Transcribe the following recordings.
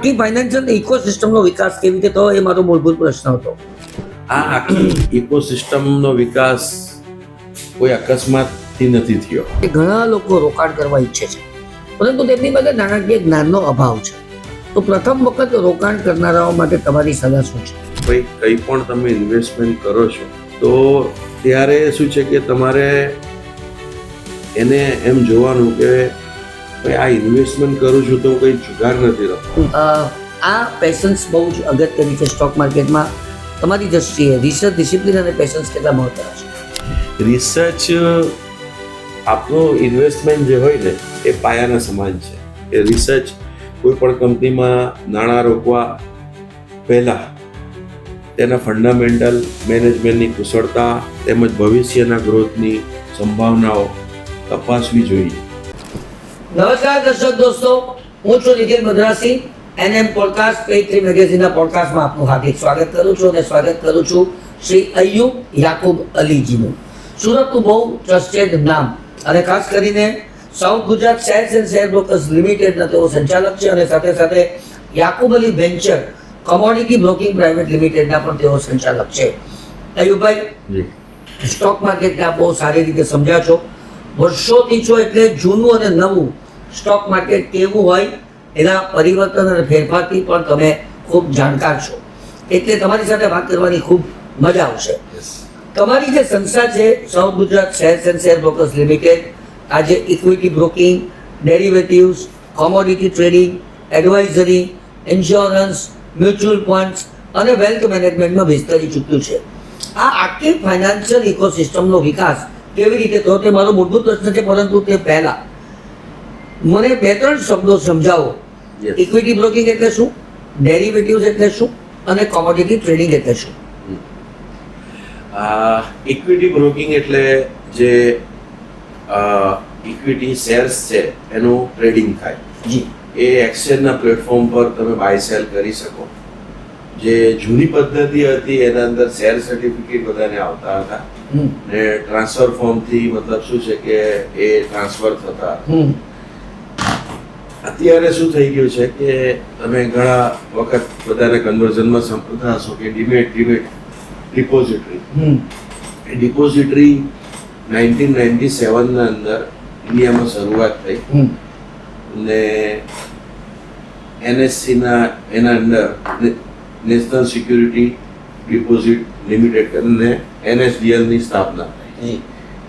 આખી ફાઇનાન્શિયલ ઇકોસિસ્ટમનો વિકાસ કેવી રીતે થયો એ મારો મૂળભૂત પ્રશ્ન હતો. આ આખી ઇકોસિસ્ટમનો વિકાસ કોઈ અકસ્માતથી નથી થયો. ઘણા લોકો રોકાણ કરવા ઈચ્છે છે, પરંતુ તેમની પાસે નાણાકીય જ્ઞાનનો અભાવ છે. તો પ્રથમ વખત રોકાણ કરનારાઓ માટે તમારી સલાહ શું છે? ભાઈ કંઈ પણ તમે ઇન્વેસ્ટમેન્ટ કરો છો તો ત્યારે શું છે કે તમારે એને એમ જોવાનું કે ભાઈ આ ઇન્વેસ્ટમેન્ટ કરું છું તો હું કંઈ જુગાર નથી રમતો. આ પેશન્સ બહુ જ અગત્યની છે સ્ટોક માર્કેટમાં. તમારી દ્રષ્ટિએ રિસર્ચ, ડિસિપ્લિન અને પેશન્સ કેટલા મહત્વના છે? રિસર્ચ આપણું ઇન્વેસ્ટમેન્ટ જે હોય ને એ પાયાના સમાન છે. એ રિસર્ચ કોઈ પણ કંપનીમાં નાણાં રોકવા પહેલાં તેના ફંડામેન્ટલ, મેનેજમેન્ટની કુશળતા તેમજ ભવિષ્યના ગ્રોથની સંભાવનાઓ તપાસવી જોઈએ. નમસ્કાર દર્શક દોસ્તો, હું છું નિખિલ મદ્રાસી. NM પોડકાસ્ટ પેજ 3 મેગેઝિનના પોડકાસ્ટમાં આપનું હાર્દિક સ્વાગત કરું છું અને સ્વાગત કરું છું શ્રી અય્યુબ યાકુબ અલીજીનું. સુરતનું બહુ ટ્રસ્ટેડ નામ અને ખાસ કરીને south Gujarat shares and share brokers લિમિટેડના તેઓ સંચાલક છે અને સાથે સાથે Yakub Ali venture commodity broking private લિમિટેડના પણ તેઓ સંચાલક છે. અય્યુબભાઈ, સ્ટોક માર્કેટને આપ બહુ સારી રીતે સમજ્યા છો, વર્ષોથી છો, એટલે જૂનું અને નવું સ્ટોક માર્કેટ કેવું હોય એના પરિવર્તન અને ફેરફારથી પણ તમે ખૂબ જાણકાર છો, એટલે તમારી સાથે વાત કરવાની ખૂબ મજા આવશે. તમારી જે સંસ્થા છે south Gujarat shares and share brokers limited, આજે equity broking, derivatives, commodity trading, advisory, insurance, mutual funds અને વેલ્થ મેનેજમેન્ટમાં વિસ્તરી ચૂક્યું છે. આ આખી ફાઇનાન્શિયલ ઇકોસિસ્ટમનો વિકાસ કેવી રીતે થયો તે મારો મૂળભૂત પ્રશ્ન છે, પરંતુ તે પહેલા મને 2-3 શબ્દો સમજાવો. ઇક્વિટી બ્રોકિંગ એટલે શું, ડેરિવેટિવ્સ એટલે શું અને કોમોડિટી ટ્રેડિંગ એટલે શું? ઇક્વિટી બ્રોકિંગ એટલે જે ઇક્વિટી શેર્સ છે એનું ટ્રેડિંગ થાય. જી. એ એક્સચેન્જના પ્લેટફોર્મ પર તમે બાય સેલ કરી શકો. જે જૂની પદ્ધતિ હતી એના અંદર શેર સર્ટિફિકેટ બધાને આવતા હતા ને ટ્રાન્સફર ફોર્મથી મતલબ શું છે કે એ ટ્રાન્સફર થતા. અત્યારે શું થઈ ગયું છે કે તમે ઘણા વખત બધાને કન્વર્ઝનમાં સાંભળતા હશો કે ડિમેટ ડિપોઝિટરી. એ ડિપોઝિટરી 1997 ના અંદર ઇન્ડિયામાં શરૂઆત થઈ ને NSE ના એના અંદર નેશનલ સિક્યુરિટી ડિપોઝિટ લિમિટેડ કરીને NSDL ની સ્થાપના થઈ.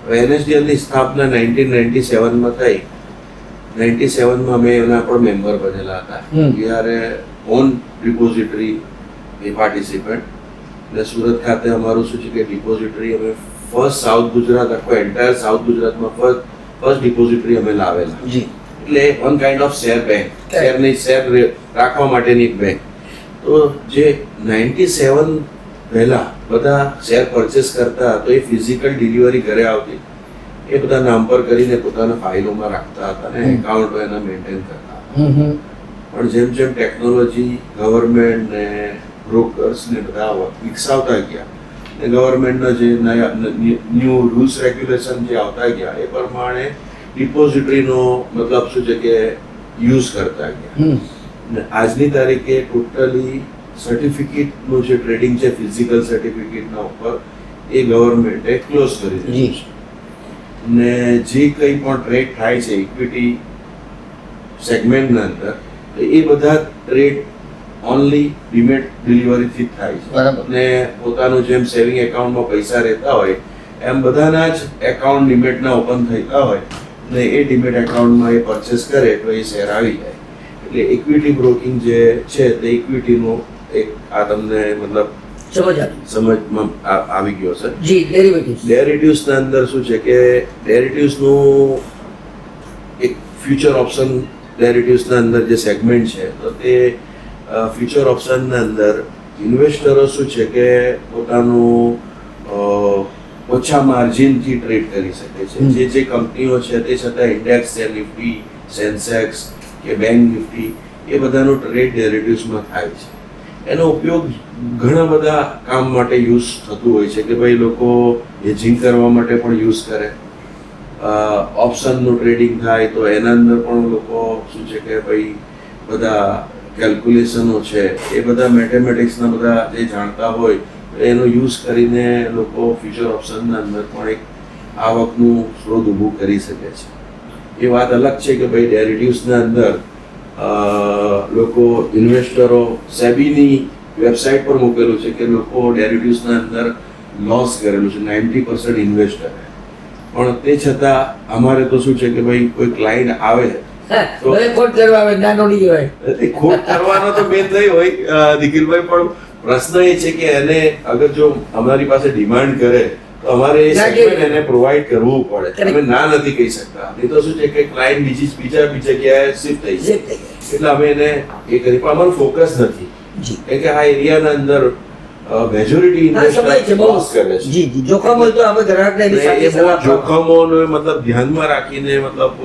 હવે NSDL ની સ્થાપના 1997માં થઈ. 97માં અમે એના પણ મેમ્બર બનેલા હતા. We are A on depository participant. એટલે સુરત ખાતે અમારું શું છે કે ડિપોઝિટરી અમે ફર્સ્ટ સાઉથ ગુજરાત, આખો એન્ટાયર સાઉથ ગુજરાતમાં ફર્સ્ટ ડિપોઝિટરી અમે લાવેલા. એટલે one kind of share bank, share રાખવા માટેની એક બેંક. તો જે 97 પહેલા બધા શેર પરચેસ કરતા તો એ ફિઝિકલ ડિલિવરી ઘરે આવતી, એ બધા નામ પર કરીને પોતાના ફાઇલોમાં રાખતા હતા અને એકાઉન્ટ એના મેન્ટેન કરતા હતા. પણ જેમ જેમ ટેકનોલોજી, ગવર્મેન્ટ ને બ્રોકર્સ ને બધા વિકસાવતા ગયા ને ગવર્મેન્ટના જે ન્યૂ રૂલ્સ રેગ્યુલેશન જે આવતા ગયા એ પ્રમાણે ડિપોઝિટરીનો મતલબ શું છે કે યુઝ કરતા ગયા. આજની તારીખે ટોટલી સર્ટિફિકેટનું જે ટ્રેડિંગ છે ફિઝિકલ સર્ટિફિકેટના ઉપર એ ગવર્મેન્ટે ક્લોઝ કરી દીધું છે. ને જે કંઈ પણ ટ્રેડ થાય છે ઇક્વિટી સેગમેન્ટના અંદર એ બધા ટ્રેડ ઓનલી ડિમેટ ડિલિવરીથી જ થાય છે. ને પોતાનું જેમ સેવિંગ એકાઉન્ટમાં પૈસા રહેતા હોય એમ બધાના જ એકાઉન્ટ ડિમેટના ઓપન થતા હોય ને એ ડિમેટ એકાઉન્ટમાં એ પરચેસ કરે તો એ શેર આવી જાય. એટલે ઇક્વિટી બ્રોકિંગ જે છે તે ઇક્વિટીનો એક આ તમને મતલબ સમજમાં આવી ગયો છે. જી. ડેરિવેટિવ્સના અંદર શું છે કે ડેરિવેટિવ્સનું એક ફ્યુચર ઓપ્શન ડેરિવેટિવ્સના અંદર જે સેગમેન્ટ છે તો તે ફ્યુચર ઓપ્શનના અંદર ઇન્વેસ્ટરો શું છે કે પોતાનું ઓછા માર્જિનથી ટ્રેડ કરી શકે છે. જે કંપનીઓ છે તે છતાં ઇન્ડેક્સ છે, નિફ્ટી, સેન્સેક્સ કે બેંક નિફ્ટી, એ બધાનો ટ્રેડ ડેરિવેટિવ્સમાં થાય છે. એનો ઉપયોગ ઘણા બધા કામ માટે યુઝ થતું હોય છે કે ભાઈ લોકો હેજિંગ કરવા માટે પણ યુઝ કરે. ઓપ્શનનું ટ્રેડિંગ થાય તો એના અંદર પણ લોકો શું છે કે ભાઈ બધા કેલ્ક્યુલેશનો છે એ બધા મેથેમેટિક્સના બધા જે જાણતા હોય એનો યુઝ કરીને લોકો ફ્યુચર ઓપ્શનના અંદર પણ એક આવકનું સ્ત્રોત ઊભું કરી શકે છે. એ વાત અલગ છે કે ભાઈ ડેરિવેટિવ્સના અંદર લોકો ઇન્વેસ્ટરો સેબીની વેબસાઇટ પર મૂકેલું છે કે લોકો ડેરિવેટિવ્સના અંદર લોસ કરેલું છે 90% ઇન્વેસ્ટરે. પણ તે છતાં અમારે તો શું છે કે ભાઈ કોઈ ક્લાયન્ટ આવે તો ખોટ કરવા આવે નાનો નહીં હોય. એ ખોટ કરવાનો તો મેન નહીં હોય નિખિલભાઈ, પણ પ્રશ્ન એ છે કે એને અગર જો અમારી પાસે ડિમાન્ડ કરે તો અમારે એ સેગમેન્ટ એને પ્રોવાઈડ કરવું પડે. અમે ના નથી કહી શકતા. નહીં તો શું છે કે ક્લાયન્ટ બીજા જગ્યાએ શિફ્ટ થઈ જાય એટલે અમે એને એ કરી, પણ અમારું ફોકસ નથી કેમ કે આ એરિયાના અંદર મેજોરિટી ઇન્વેસ્ટર લોસ કરે છે. જી જી, જોખમ હોય તો આપણે ગ્રાહકને એની સાથે એ બહુ સલાહ આપો. જોખમોનો મતલબ ધ્યાનમાં રાખીને મતલબ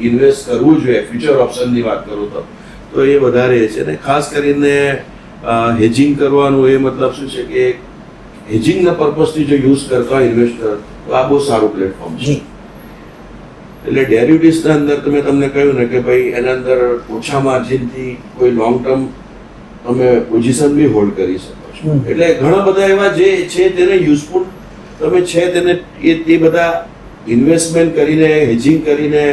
ઇન્વેસ્ટ કરવું જોઈએ. ફ્યુચર ઓપ્શનની વાત કરું તો એ વધારે છે ને ખાસ કરીને હેજિંગ કરવાનું એ મતલબ શું છે કે હેજિંગના પર્પઝથી જો યુઝ કરતા હોય ઇન્વેસ્ટર તો આ બહુ સારું પ્લેટફોર્મ છે. જી એટલે ડેરિવેટિવ્સના અંદર તો મેં તમને કહ્યું ને કે ભાઈ એના અંદર ઓછા માર્જિનથી કોઈ લોંગ ટર્મ તમે પોઝિશન બી હોલ્ડ કરી શકો છો. એટલે ઘણા બધા એવા જે છે તેને યુઝફુલ તમે છે તેને એ બધા ઇન્વેસ્ટમેન્ટ કરીને હેજિંગ કરીને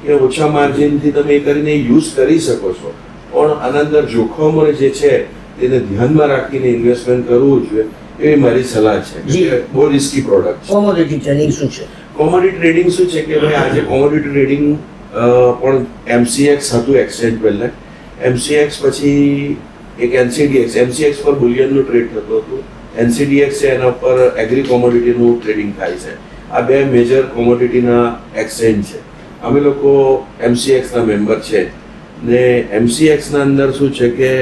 કે ઓછા માર્જિનથી તમે એ કરીને યુઝ કરી શકો છો. પણ આના અંદર જોખમો જે છે તેને ધ્યાનમાં રાખીને ઇન્વેસ્ટમેન્ટ કરવું જોઈએ એવી મારી સલાહ છે. બહુ રિસ્કી પ્રોડક્ટ છે. કોમોડિટી ટ્રેડિંગ શું છે? કોમોડિટી ટ્રેડિંગ શું છે કે ભાઈ આજે કોમોડિટી ટ્રેડિંગ પણ MCX હતું એક્સચેન્જ પહેલા. MCX પછી એક NCDX. MCX પર બુલિયનનું ટ્રેડ થતું હતું. NCDX છે એના ઉપર એગ્રી કોમોડિટીનું ટ્રેડિંગ થાય છે. આ બે મેજર કોમોડિટીના એક્સચેન્જ છે. અમે લોકો MCX ના મેમ્બર છે ને MCX ના અંદર શું છે કે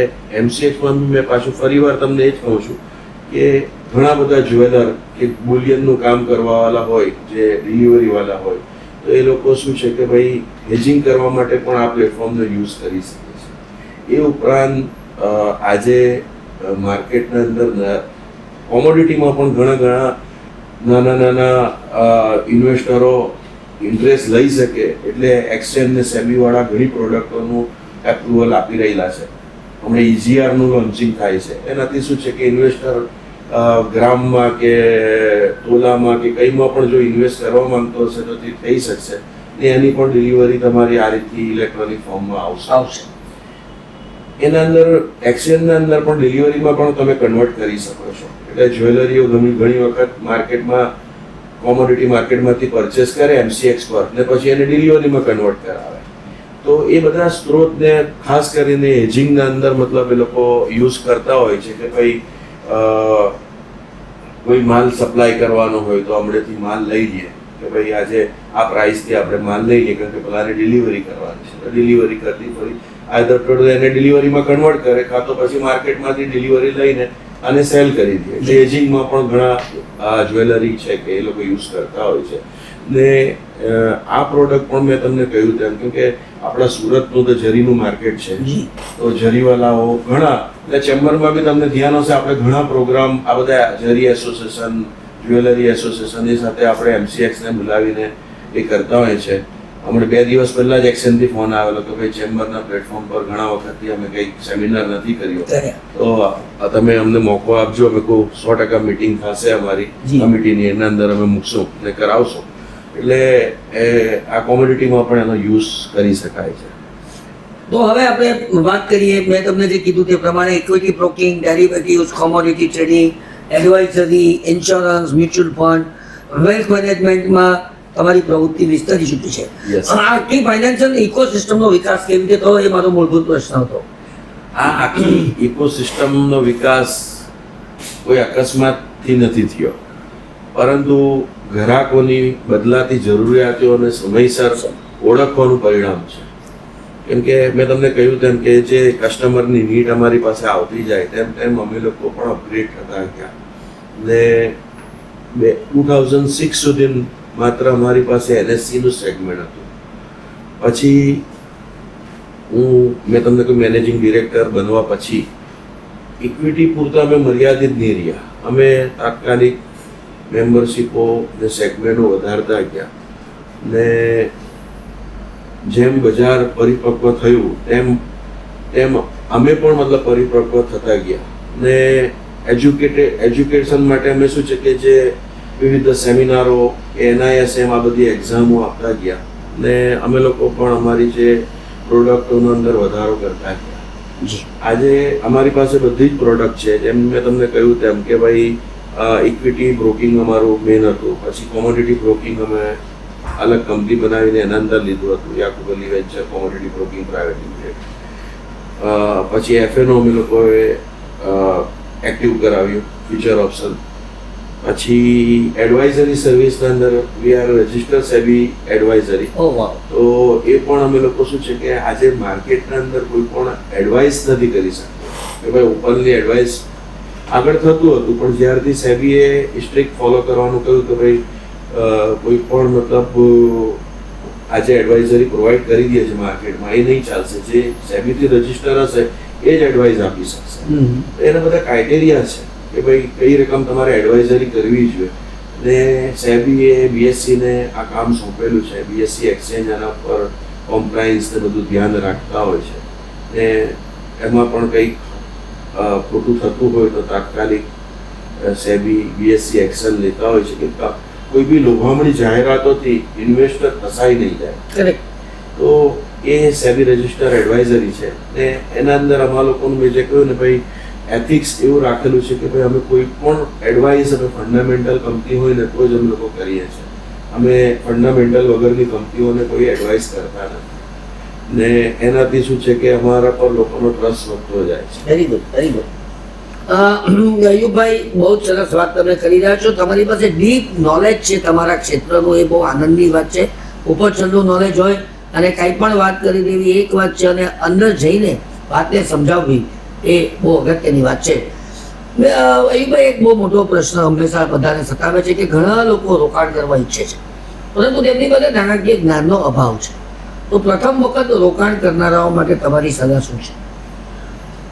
MCX માં મેં પાછું ફરીવાર તમને એ જ કહું છું કે ઘણા બધા જ્વેલર કે બુલિયનનું કામ કરવાવાળા હોય જે ડિલિવરી વાળા હોય તો એ લોકો શું છે કે ભાઈ હેજિંગ કરવા માટે પણ આ પ્લેટફોર્મનો યુઝ કરી શકે છે. એ ઉપરાંત આજે માર્કેટના અંદર કોમોડિટીમાં પણ ઘણા નાના ઇન્વેસ્ટરો ઇન્ટરેસ્ટ લઈ શકે એટલે એક્સચેન્જ ને સેબીવાળા ઘણી પ્રોડક્ટોનું એપ્રુવલ આપી રહેલા છે. હમણાં EGRનું લોન્ચિંગ થાય છે. એનાથી શું છે કે ઇન્વેસ્ટર ગ્રામમાં કે તોલામાં કે કંઈમાં પણ જો ઇન્વેસ્ટ કરવા માંગતો હશે તો તે થઈ શકશે ને એની પણ ડિલિવરી તમારી આ રીતથી ઇલેક્ટ્રોનિક ફોર્મમાં આવશે. એના અંદર એક્સચેન્જના અંદર પણ ડિલિવરીમાં પણ તમે કન્વર્ટ કરી શકો છો. એટલે જ્વેલરીઓ ઘણી વખત માર્કેટમાં કોમોડિટી માર્કેટમાંથી પરચેસ કરે MCX પર ને પછી એને ડિલિવરીમાં કન્વર્ટ કરાવે. તો એ બધા સ્ત્રોતને ખાસ કરીને હેજિંગના અંદર મતલબ એ લોકો યુઝ કરતા હોય છે કે ભાઈ કોઈ માલ સપ્લાય કરવાનો હોય તો હમણાંથી માલ લઈ લઈએ કે ભાઈ આજે આ પ્રાઇસથી આપણે માલ લઈ લઈએ કારણ કે પેલાને ડિલિવરી કરવાની છે તો ડિલિવરી કરતી ફરી આઈધર એને ડિલિવરીમાં કન્વર્ટ કરે કાં તો પછી માર્કેટમાંથી ડિલિવરી લઈને અને સેલ કરી દે. એટલે એજિંગમાં પણ ઘણા જ્વેલરી છે કે એ લોકો યુઝ કરતા હોય છે ને આ પ્રોડક્ટ પણ મેં તમને કહ્યું તેમ કેમ કે આપણા સુરતનું તો જરીનું માર્કેટ છે તો જરીવાલાઓ ઘણા એટલે ચેમ્બરમાં બી તમને ધ્યાન હશે આપણે ઘણા પ્રોગ્રામ આ બધા જરી એસોસિએશન જ્વેલરી એસોસિએશન એ સાથે આપણે MCX ને બોલાવીને એ કરતા હોય છે. હમણાં 2 દિવસ પહેલા જ એક્શનથી ફોન આવેલો કે ભાઈ ચેમ્બરના પ્લેટફોર્મ પર ઘણા વખતથી અમે કંઈક સેમિનાર નથી કર્યો તો તમે અમને મોકો આપજો. અમે કહું 100% મીટિંગ થશે અમારી કમિટીની એના અંદર અમે મૂકશું ને કરાવશું. એટલે આ કોમોડિટીમાં પણ એનો યુઝ કરી શકાય છે. તો હવે આપણે વાત કરીએ મેં તમને જે કીધું તે પ્રમાણે equity broking, derivatives, commodity trading, advisory, insurance, mutual fund, wealth મેનેજમેન્ટમાં તમારી પ્રવૃત્તિ વિસ્તરી ચૂકી છે. આખી ફાઇનાન્શિયલ ઇકોસિસ્ટમનો વિકાસ કેવી રીતે થયો એ મારો મૂળભૂત પ્રશ્ન હતો. આ આખી ઇકોસિસ્ટમનો વિકાસ કોઈ અકસ્માતથી નથી થયો પરંતુ ગ્રાહકોની બદલાતી જરૂરિયાતો અને સમયસર ઓળખવાનું પરિણામ છે. કેમ કે મેં તમને કહ્યું તેમ કે જે કસ્ટમરની નીડ અમારી પાસે આવતી જાય તેમ તેમ અમે લોકો પણ અપગ્રેડ થતા ગયા ને 2006 સુધી માત્ર અમારી પાસે NSE નું સેગમેન્ટ હતું. પછી મેં તમને કહ્યું મેનેજિંગ ડિરેક્ટર બનવા પછી ઇક્વિટી પૂરતા અમે મર્યાદિત નહીં રહ્યા. અમે તાત્કાલિક મેમ્બરશીપો ને સેગમેન્ટો વધારતા ગયા ને જેમ બજાર પરિપક્વ થયું તેમ તેમ અમે પણ મતલબ પરિપક્વ થતા ગયા ને એજ્યુકેશન માટે અમે શું છે કે જે વિવિધ સેમિનારો NISM આ બધી એક્ઝામો આપતા ગયા ને અમે લોકો પણ અમારી જે પ્રોડક્ટોનો અંદર વધારો કરતા ગયા. આજે અમારી પાસે બધી જ પ્રોડક્ટ છે. જેમ મેં તમને કહ્યું તેમ કે ભાઈ ઇક્વિટી બ્રોકિંગ અમારું મેન હતું, પછી કોમોડિટી બ્રોકિંગ અમે અલગ કંપની બનાવીને એના અંદર લીધું હતું, Yakub Ali venture commodity broking private limited. પછી FNO અમે લોકોએ એક્ટિવ કરાવ્યું, ફ્યુચર ઓપ્શન. પછી એડવાઇઝરી સર્વિસના અંદર we are register SEBI advisory. તો એ પણ અમે લોકો શું છે કે આજે માર્કેટના અંદર કોઈ પણ એડવાઇસ નથી કરી શકતો કે ભાઈ ઓપનલી એડવાઇસ આગળ થતું હતું, પણ જ્યારથી સેબીએ સ્ટ્રિક્ટ ફોલો કરવાનું કહ્યું કે ભાઈ કોઈ પણ મતલબ આજે એડવાઇઝરી પ્રોવાઈડ કરી દે છે માર્કેટમાં, એ નહીં ચાલશે. જે સેબીથી રજિસ્ટર હશે એ જ એડવાઇસ આપી શકશે. એના બધા ક્રાઇટેરિયા છે કે ભાઈ કઈ રકમ તમારે એડવાઇઝરી કરવી જોઈએ. ને સેબીએ BSE ને આ કામ સોંપેલું છે. BSE એક્સચેન્જ આના પર કોમ્પ્લાયન્સ ને બધું ધ્યાન રાખતા હોય છે. ને એમાં પણ કંઈક ખોટું થતું હોય તો તાત્કાલિક સેબી BSE એક્શન લેતા હોય છે કે કોઈ બી લોભામણી જાહેરાતોથી ઇન્વેસ્ટર ફસાઈ નહીં જાય. તો એ સેબી રજિસ્ટર એડવાઇઝરી છે ને એના અંદર અમારા લોકોનું મેં જે કહ્યું ને ભાઈ એથિક્સ એવું રાખેલું છે કે ભાઈ અમે કોઈ પણ એડવાઇસ અમે ફંડામેન્ટલ કંપની હોય ને તો જ અમે લોકો કરીએ છીએ. અમે ફંડામેન્ટલ વગરની કંપનીઓને કોઈ એડવાઇસ કરતા નથી ને એનાથી શું છે કે અમારા પર લોકોનો ટ્રસ્ટ વધતો જાય છે. Very good, very good. Ayubbhai, બહુ જ સરસ વાત તમે કરી રહ્યા છો. તમારી પાસે ડીપ નોલેજ છે તમારા ક્ષેત્રનું, એ બહુ આનંદની વાત છે. ઉપર છેલ્લું નોલેજ હોય અને કાંઈ પણ વાત કરી દેવી એક વાત છે, અને અંદર જઈને વાતને સમજાવવી એ બહુ અગત્યની વાત છે. અયુબભાઈ, એક બહુ મોટો પ્રશ્ન હંમેશા બધાને સતાવે છે કે ઘણા લોકો રોકાણ કરવા ઈચ્છે છે, પરંતુ તેમની પાસે નાણાકીય જ્ઞાનનો અભાવ છે. તો પ્રથમ વખત રોકાણ કરનારાઓ માટે તમારી સલાહ શું છે?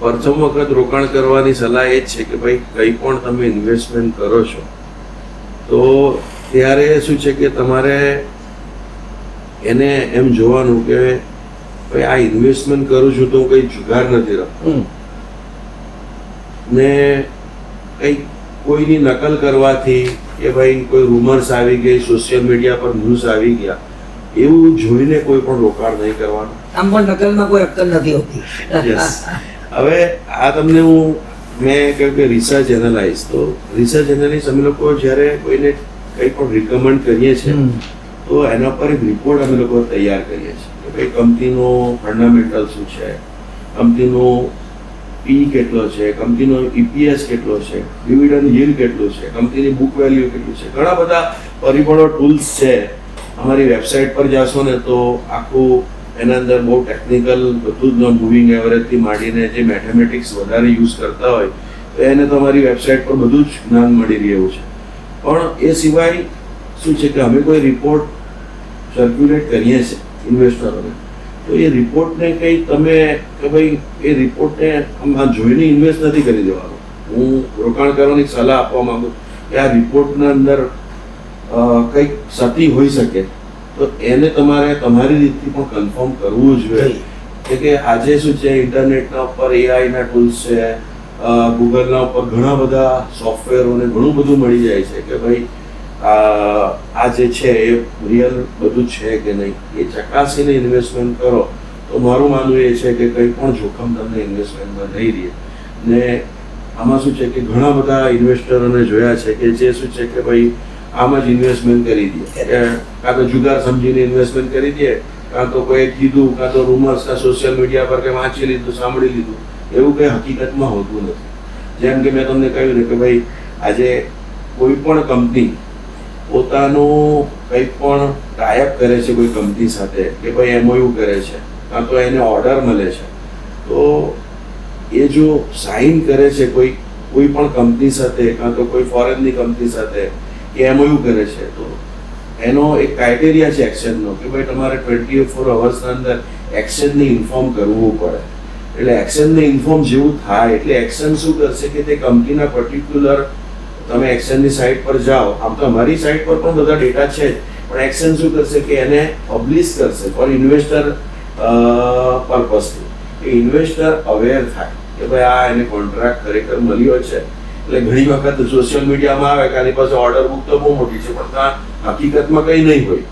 પ્રથમ વખત રોકાણ કરવાની સલાહ એ જ છે કે ભાઈ કંઈ પણ તમે ઇન્વેસ્ટમેન્ટ કરો છો તો ત્યારે શું છે કે તમારે એને એમ જોવાનું કે ભાઈ આ ઇન્વેસ્ટમેન્ટ કરું છું તો હું કંઈ જુગાર નથી રમતો ને કંઈ કોઈની નકલ કરવાથી કે ભાઈ કોઈ રૂમર્સ આવી ગઈ, સોશિયલ મીડિયા પર ન્યૂઝ આવી ગયા, એવું જોઈને કોઈ પણ રોકાણ નહીં કરવાનું. આમ પણ નકલમાં કોઈ અક્કલ નથી હોતી. હવે આ તમને મેં કહ્યું કે રિસર્ચ એનાલાઇઝ, તો રિસર્ચ એનાલિસ્ટ અમે લોકો જ્યારે કોઈને કંઈ પણ રિકમેન્ડ કરીએ છીએ તો એના પર એક રિપોર્ટ અમે લોકો તૈયાર કરીએ છીએ કે ભાઈ કંપનીનો ફંડામેન્ટલ શું છે, કંપનીનો P કેટલો છે, કંપનીનો EPS કેટલો છે, ડિવિડન્ડ yield કેટલું છે, કંપનીની બુક વેલ્યુ કેટલું છે. ઘણા બધા પરિબળો ટૂલ્સ છે. અમારી વેબસાઇટ પર જાશો ને તો આખું એના અંદર બહુ ટેકનિકલ બધું જ મૂવિંગ એવરેજથી માંડીને જે મેથેમેટિક્સ વધારે યુઝ કરતા હોય તો એને તો અમારી વેબસાઇટ પર બધું જ જ્ઞાન મળી રહ્યું છે. પણ એ સિવાય શું છે કે અમે કોઈ રિપોર્ટ સર્ક્યુલેટ કરીએ છીએ ઇન્વેસ્ટરોને, તો એ રિપોર્ટને કંઈ તમે કે ભાઈ એ રિપોર્ટને આમ જોઈને ઇન્વેસ્ટ નથી કરી દેવાનું. હું રોકાણ કરવાની સલાહ આપવા માંગુ કે આ રિપોર્ટના અંદર કંઈક સતી હોઈ શકે તો એને તમારે તમારી રીતથી પણ કન્ફર્મ કરવું જોઈએ. કે આજે શું છે ઇન્ટરનેટના ઉપર AI ના ટૂલ્સ છે, ગૂગલના ઉપર ઘણા બધા સોફ્ટવેરોને ઘણું બધું મળી જાય છે કે ભાઈ આ જે છે એ રિયલ બધું છે કે નહીં, એ ચકાસીને ઇન્વેસ્ટમેન્ટ કરો તો મારું માનવું એ છે કે કંઈ પણ જોખમ તમને ઇન્વેસ્ટમેન્ટમાં નહીં રહે. ને આમાં શું છે કે ઘણા બધા ઇન્વેસ્ટરોને જોયા છે કે જે શું છે કે ભાઈ આમાં જ ઇન્વેસ્ટમેન્ટ કરી દે, કાં તો જુગાર સમજીને ઇન્વેસ્ટમેન્ટ કરી દે, કાં તો કોઈ કીધું, કાં તો રૂમર્સ, કાં સોશિયલ મીડિયા પર કંઈ વાંચી લીધું, સાંભળી લીધું. એવું કંઈ હકીકતમાં હોતું નથી. જેમ કે મેં તમને કહ્યું ને કે ભાઈ આજે કોઈ પણ કંપની પોતાનું કંઈ પણ ટાઈઅપ કરે છે કોઈ કંપની સાથે કે ભાઈ MOU કરે છે, કાં તો એને ઓર્ડર મળે છે, તો એ જો સાઇન કરે છે કોઈ પણ કંપની સાથે, કાં તો કોઈ ફોરેનની કંપની સાથે કે MOU કરે છે, તો એનો એક ક્રાઇટેરિયા છે એક્શનનો કે ભાઈ તમારે 24 અવર્સના અંદર એક્શનને ઇન્ફોર્મ કરવું પડે. એટલે એક્શનને ઇન્ફોર્મ જેવું થાય એટલે એક્શન શું કરશે કે તે કંપનીના પર્ટિક્યુલર તમે એક્શનની સાઇટ પર જાઓ, આમ તો અમારી સાઇટ પર પણ બધા ડેટા છે જ, પણ એક્શન શું કરશે કે એને પબ્લિશ કરશે ફોર ઇન્વેસ્ટર પર્પઝથી કે ઇન્વેસ્ટર અવેર થાય કે ભાઈ આ એને કોન્ટ્રાક્ટ ખરેખર મળ્યો છે. એટલે ઘણી વખત સોશિયલ મીડિયામાં આવે કે આની પાસે ઓર્ડર બુક તો બહુ મોટી છે પણ ત્યાં હકીકતમાં કંઈ નહીં હોય.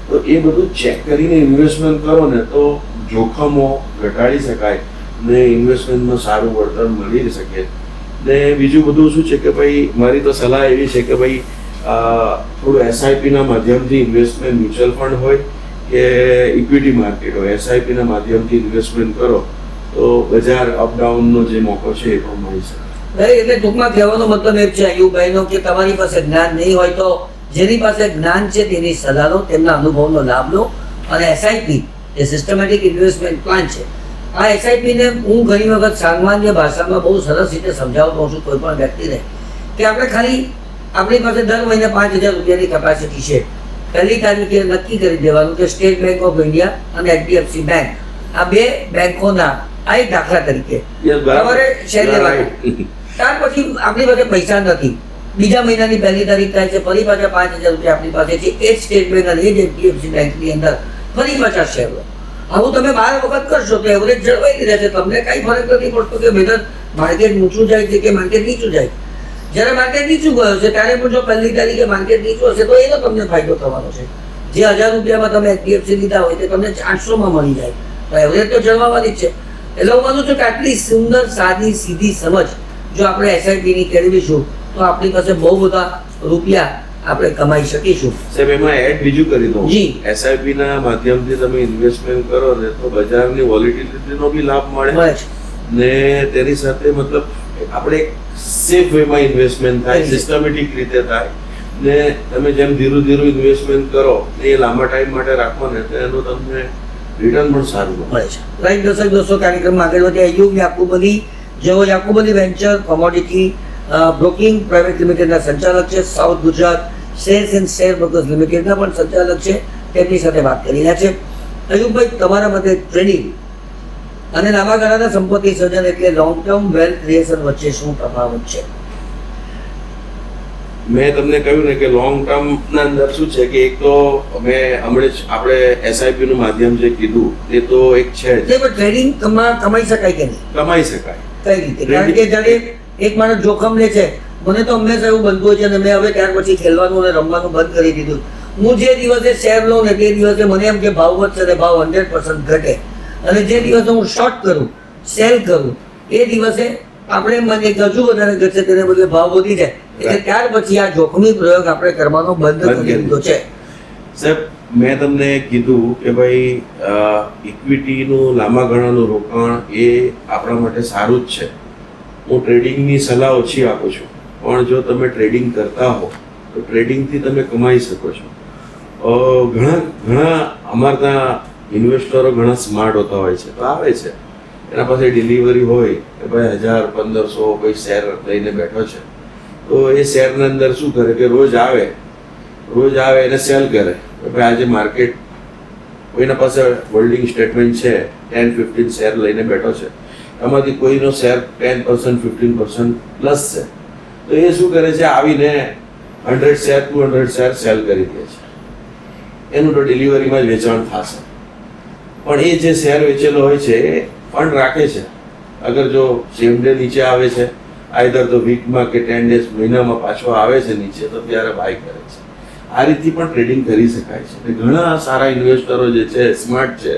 તો એ બધું ચેક કરીને ઇન્વેસ્ટમેન્ટ કરો ને તો જોખમો ઘટાડી શકાય ને ઇન્વેસ્ટમેન્ટમાં સારું વળતર મળી શકે. ને બીજું બધું શું છે કે ભાઈ મારી તો સલાહ એવી છે કે ભાઈ થોડું એસઆઈપીના માધ્યમથી ઇન્વેસ્ટમેન્ટ મ્યુચ્યુઅલ ફંડ હોય કે ઇક્વિટી માર્કેટ હોય, એસઆઈપીના માધ્યમથી ઇન્વેસ્ટમેન્ટ કરો તો બજાર અપડાઉનનો જે મોકો છે એ પણ મળી શકે. એટલે ટૂંકમાં કહેવાનો મતલબ એમ છે આયુભાઈનો કે તમારી પાસે જ્ઞાન નહીં હોય તો જેની પાસે જ્ઞાન છે તેની સલાહ લો, તેમના અનુભવનો લાભ લો. અને એસઆઈપી એ સિસ્ટમેટિક ઇન્વેસ્ટમેન્ટ પ્લાન છે. આ એસઆઈપીને હું ઘણી વખત સામાન્ય ભાષામાં બહુ સરસ રીતે સમજાવતો હોઉં છું કોઈ પણ વ્યક્તિને કે આપણે ખાલી આપણી પાસે દર મહિને 5,000 રૂપિયાની કેપેસિટી છે. પહેલી તારીખે નક્કી કરી દેવાનું કે સ્ટેટ બેંક ઓફ ઇન્ડિયા અને એચડીએફસી બેંક આ બે બેંકોના આ એક દાખલા તરીકે તમારે શેર લેવાનું. ત્યાર પછી આપણી પાસે પૈસા નથી, બીજા મહિનાની પહેલી તારીખ થાય છે, ફરી પાછા 5,000 રૂપિયા આપણી પાસે છે. એ જ સ્ટેટ બેંક અને એ જ એચડીએફસી બેંકની અંદર ફરી 50 શેર લો. આવું તમે 12 વખત કરશો તો એવરેજ જળવાઈ રહેશે. તમને કઈ ફરક નથી પડતો કે વેધર માર્કેટ ઊંચું જાય છે કે માર્કેટ નીચું જાય. જ્યારે માર્કેટ નીચું ગયો છે ત્યારે પણ જો પહેલી તારીખે માર્કેટ નીચું હશે તો એનો તમને ફાયદો થવાનો છે. જે 1,000 રૂપિયામાં તમે એચડીએફસી લીધા હોય તે તમને 800માં મળી જાય તો એવરેજ તો જળવાવાની જ છે. એટલે હું માનું છું કે આટલી સુંદર સાદી સીધી સમજ જો આપણે એસઆઈપીની કેળવીશું તો આપણી પાસે બહુ બધા રૂપિયા આપણે કમાઈ શકીશું. સાહેબ એમાં એડ બીજું કરી દઉં. જી. એસઆઈપી ના માધ્યમથી તમે ઇન્વેસ્ટમેન્ટ કરો ને તો બજારની વોલેટિલિટીનો બી લાભ મળે ને તેની સાથે મતલબ આપણે સેફ વેમાં ઇન્વેસ્ટમેન્ટ થાય, સિસ્ટમેટિક રીતે થાય ને તમે જેમ ધીરું ધીરું ઇન્વેસ્ટમેન્ટ કરો ને એ લાંબા ટાઈમ માટે રાખો ને તો એનું તમને રિટર્ન પણ સારું મળે છે. રાઈટ દર્શક દોસ્તો, કાર્યક્રમમાં આગળ વધ્યા અયુબ યાકુબ અલી, જેઓ Yakub Ali venture commodity broking private લિમિટેડના સંચાલક છે, south Gujarat shares and share brokers લિમિટેડના પણ સંચાલક છે. તેમની સાથે વાત કરી રહ્યા છે. અયુબભાઈ, તમારા મતે ટ્રેડિંગ અને લાંબા ગાળાના સંપત્તિ સર્જન એટલે લોંગ ટર્મ વેલ્થ ક્રિએશન વચ્ચે શું તફાવત છે? મેં તમને કહ્યું ને કે લોંગ ટર્મ ના અંદર શું છે કે એક તો મેં હમણાં જ આપણે એસઆઈપી નું માધ્યમ જે કીધું તે તો એક છે જ. ટ્રેડિંગ કમાઈ શકાય કે નહીં? કમાઈ શકાય. કઈ રીતે? કારણ કે જ્યારે એક માણસ જોખમ લે છે, મને તો હંમેશા એવું બનતું હોય છે અને મેં હવે ત્યાર પછી ખેલવાનું અને રમવાનું બંધ કરી દીધું. હું જે દિવસે શેર લઉં ને તે દિવસે મને એમ કે ભાવ વધશે અને ભાવ 100% ઘટે, અને જે દિવસે હું શોર્ટ કરું, સેલ કરું, એ દિવસે આપણે મને હજુ વધારે ઘટશે તેને બદલે ભાવ વધી જાય. એટલે ત્યાર પછી આ જોખમી પ્રયોગ આપણે કરવાનો બંધ કરી દીધો છે. સાહેબ, મેં તમને કીધું કે ભાઈ ઇક્વિટીનું લાંબા ગાળાનું રોકાણ એ આપણા માટે સારું જ છે. હું ટ્રેડિંગની સલાહ ઓછી આપું છું, પણ જો તમે ટ્રેડિંગ કરતા હો તો ટ્રેડિંગથી તમે કમાઈ શકો છો. ઘણા અમારા ત્યાં ઇન્વેસ્ટરો ઘણા સ્માર્ટ હોતા હોય છે, તો આવે છે એના પાસે ડિલિવરી હોય કે ભાઈ 1,000-1,500 કોઈ શેર લઈને બેઠો છે, તો એ શેરના અંદર શું કરે કે રોજ આવે એને સેલ કરે કે ભાઈ આજે માર્કેટ કોઈના પાસે હોલ્ડિંગ સ્ટેટમેન્ટ છે 10-15 શેર લઈને બેઠો છે, એમાંથી કોઈનો શેર 10% 15% પ્લસ છે, તો એ શું કરે છે આવીને 100 શેર 200 શેર સેલ કરી દે છે. એનું તો ડિલિવરીમાં જ વેચાણ થશે, પણ એ જે શેર વેચેલો હોય છે એ ફંડ રાખે છે. અગર જો સેમ ડે નીચે આવે છે, આઈધર તો વીકમાં કે 10 ડેઝ મહિનામાં પાછો આવે છે નીચે, તો ત્યારે બાય કરે છે. આ રીતથી પણ ટ્રેડિંગ કરી શકાય છે. ઘણા સારા ઇન્વેસ્ટરો જે છે, સ્માર્ટ છે,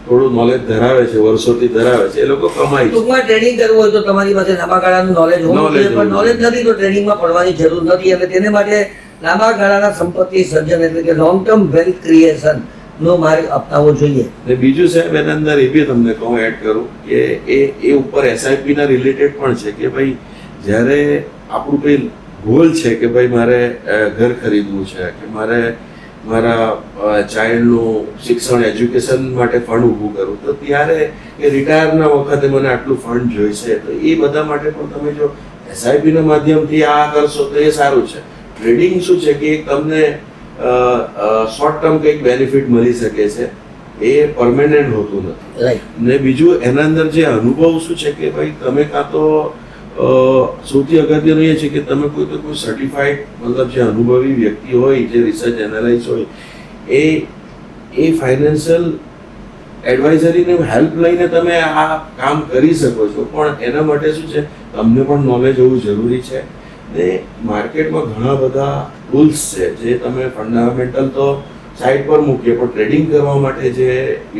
થોડું નોલેજ ધરાવે છે, વર્ષોથી ધરાવે છે, એ લોકો કમાય છે. ટૂંકમાં ટ્રેડિંગ કરવું હોય તો તમારી પાસે લાંબા ગાળાનું નોલેજ હોવું જોઈએ, પણ નોલેજ નથી તો ટ્રેડિંગમાં પડવાની જરૂર નથી. અને તેને માટે લાંબા ગાળાના સંપત્તિ સર્જન એટલે કે લોંગ ટર્મ વેલ્થ ક્રિએશન નો માર્ગ અપનાવવો જોઈએ. ને બીજું સાહેબ એના અંદર એ બી તમને કહું એડ કરું કે એ ઉપર એસઆઈપી ના રિલેટેડ પણ છે કે ભાઈ જ્યારે આપણું કોઈ ગોલ છે કે ભાઈ મારે ઘર ખરીદવું છે કે મારે મારા ચાઇલ્ડનું શિક્ષણ એજ્યુકેશન માટે ફંડ ઊભું કરું, તો ત્યારે એ રિટાયરના વખતે મને આટલું ફંડ જોઈશે, તો એ બધા માટે પણ તમે જો એસઆઈપીના માધ્યમથી આ કરશો તો એ સારું છે. ટ્રેડિંગ શું છે કે તમને શોર્ટ ટર્મ કંઈક બેનિફિટ મળી શકે છે, એ પરમેનન્ટ હોતું નથી. ને બીજું એના અંદર જે અનુભવ શું છે કે ભાઈ તમે કાં તો સૌથી અગત્યનું એ છે કે તમે કોઈ સર્ટિફાઈડ મતલબ જે અનુભવી વ્યક્તિ હોય, જે રિસર્ચ એનાલાઇઝ હોય, એ ફાઇનાન્શિયલ એડવાઇઝરીની હેલ્પ લઈને તમે આ કામ કરી શકો છો, પણ એના માટે શું છે, તમને પણ નોલેજ હોવું જરૂરી છે. ને માર્કેટમાં ઘણા બધા ટૂલ્સ છે જે તમે ફંડામેન્ટલ તો સાઈડ પર મૂકીએ, પણ ટ્રેડિંગ કરવા માટે જે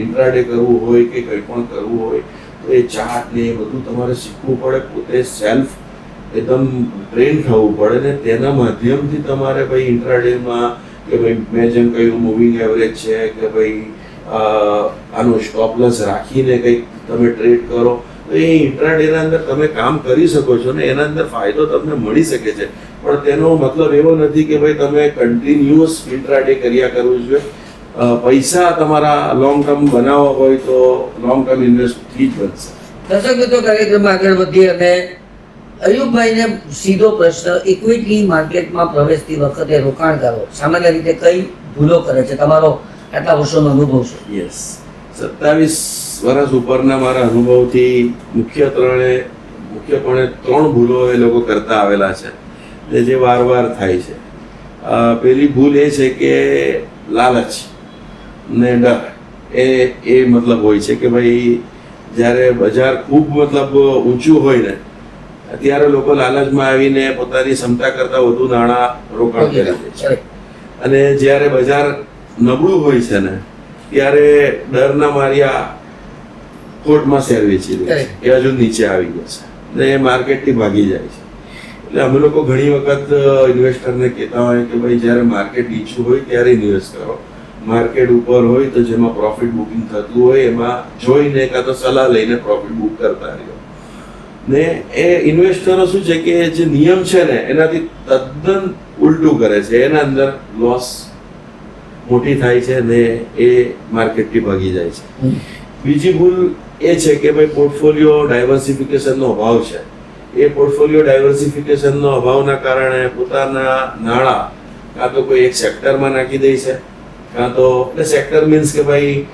ઇન્ટ્રાડે કરવું હોય કે કંઈ પણ કરવું હોય તો એ ચાર્ટ ને એ બધું તમારે શીખવું પડે, પોતે સેલ્ફ એકદમ ટ્રેન થવું પડે ને તેના માધ્યમથી તમારે ભાઈ ઇન્ટ્રાડેમાં કે ભાઈ મેં જેમ કહ્યું મૂવિંગ એવરેજ છે કે ભાઈ આનો સ્ટોપ લોસ રાખીને કંઈક તમે ટ્રેડ કરો તો એ ઇન્ટ્રાડેના અંદર તમે કામ કરી શકો છો ને એના અંદર ફાયદો તમને મળી શકે છે. પણ તેનો મતલબ એવો નથી કે ભાઈ તમે કન્ટિન્યુઅસ ઇન્ટ્રાડે કર્યા કરવું જોઈએ. પૈસા તમારા લોંગ ટર્મ બનાવવા હોય તો લોંગ ટર્મ ઇન્વેસ્ટથી જ બનશે. દર્શક મિત્રો, કાર્યક્રમમાં આગળ વધીએ અને અયુબભાઈને સીધો પ્રશ્ન, ઇક્વિટી માર્કેટમાં પ્રવેશતી વખતે રોકાણકારો સામાન્ય રીતે કઈ ભૂલો કરે છે? તમારો આટલા વર્ષોનો અનુભવ છે. યસ, 27 વર્ષ ઉપરના મારા અનુભવથી મુખ્યપણે 3 ભૂલો એ લોકો કરતા આવેલા છે જે વારવાર થાય છે. પહેલી ભૂલ એ છે કે લાલચ ને ડર. એ મતલબ હોય છે કે ભાઈ જ્યારે બજાર ખૂબ મતલબ ઊંચું હોય ને ત્યારે લોકો લાલચમાં આવીને પોતાની ક્ષમતા કરતાં વધુ નાણાં રોકાણ કરી દે છે, અને જ્યારે બજાર નબળું હોય છે ને ત્યારે ડરના માર્યા ખોટમાં શેર વેચી દે છે કે હજુ નીચે આવી જશે ને માર્કેટથી ભાગી જાય છે. એટલે અમે લોકો ઘણી વખત ઇન્વેસ્ટરને કહેતા હોય કે ભાઈ જ્યારે માર્કેટ નીચું હોય ત્યારે ઇન્વેસ્ટ કરો, માર્કેટ ઉપર હોય તો જેમાં પ્રોફિટ બુકિંગ થતું હોય એમાં જોઈને કાં તો સલાહ લઈને પ્રોફિટ બુક કરતા રહ્યો. ને એ ઇન્વેસ્ટરો શું છે કે જે નિયમ છે ને એનાથી તદ્દન ઉલટું કરે છે, એના અંદર લોસ મોટી થાય છે ને એ માર્કેટથી ભાગી જાય છે. બીજી ભૂલ એ છે કે ભાઈ પોર્ટફોલિયો ડાયવર્સિફિકેશનનો અભાવ છે. એ પોર્ટફોલિયો ડાયવર્સિફિકેશનનો અભાવના કારણે પોતાના નાણાં કાં તો કોઈ એક સેક્ટરમાં નાખી દે છે, કાં તો એટલે સેક્ટર મીન્સ કે ભાઈ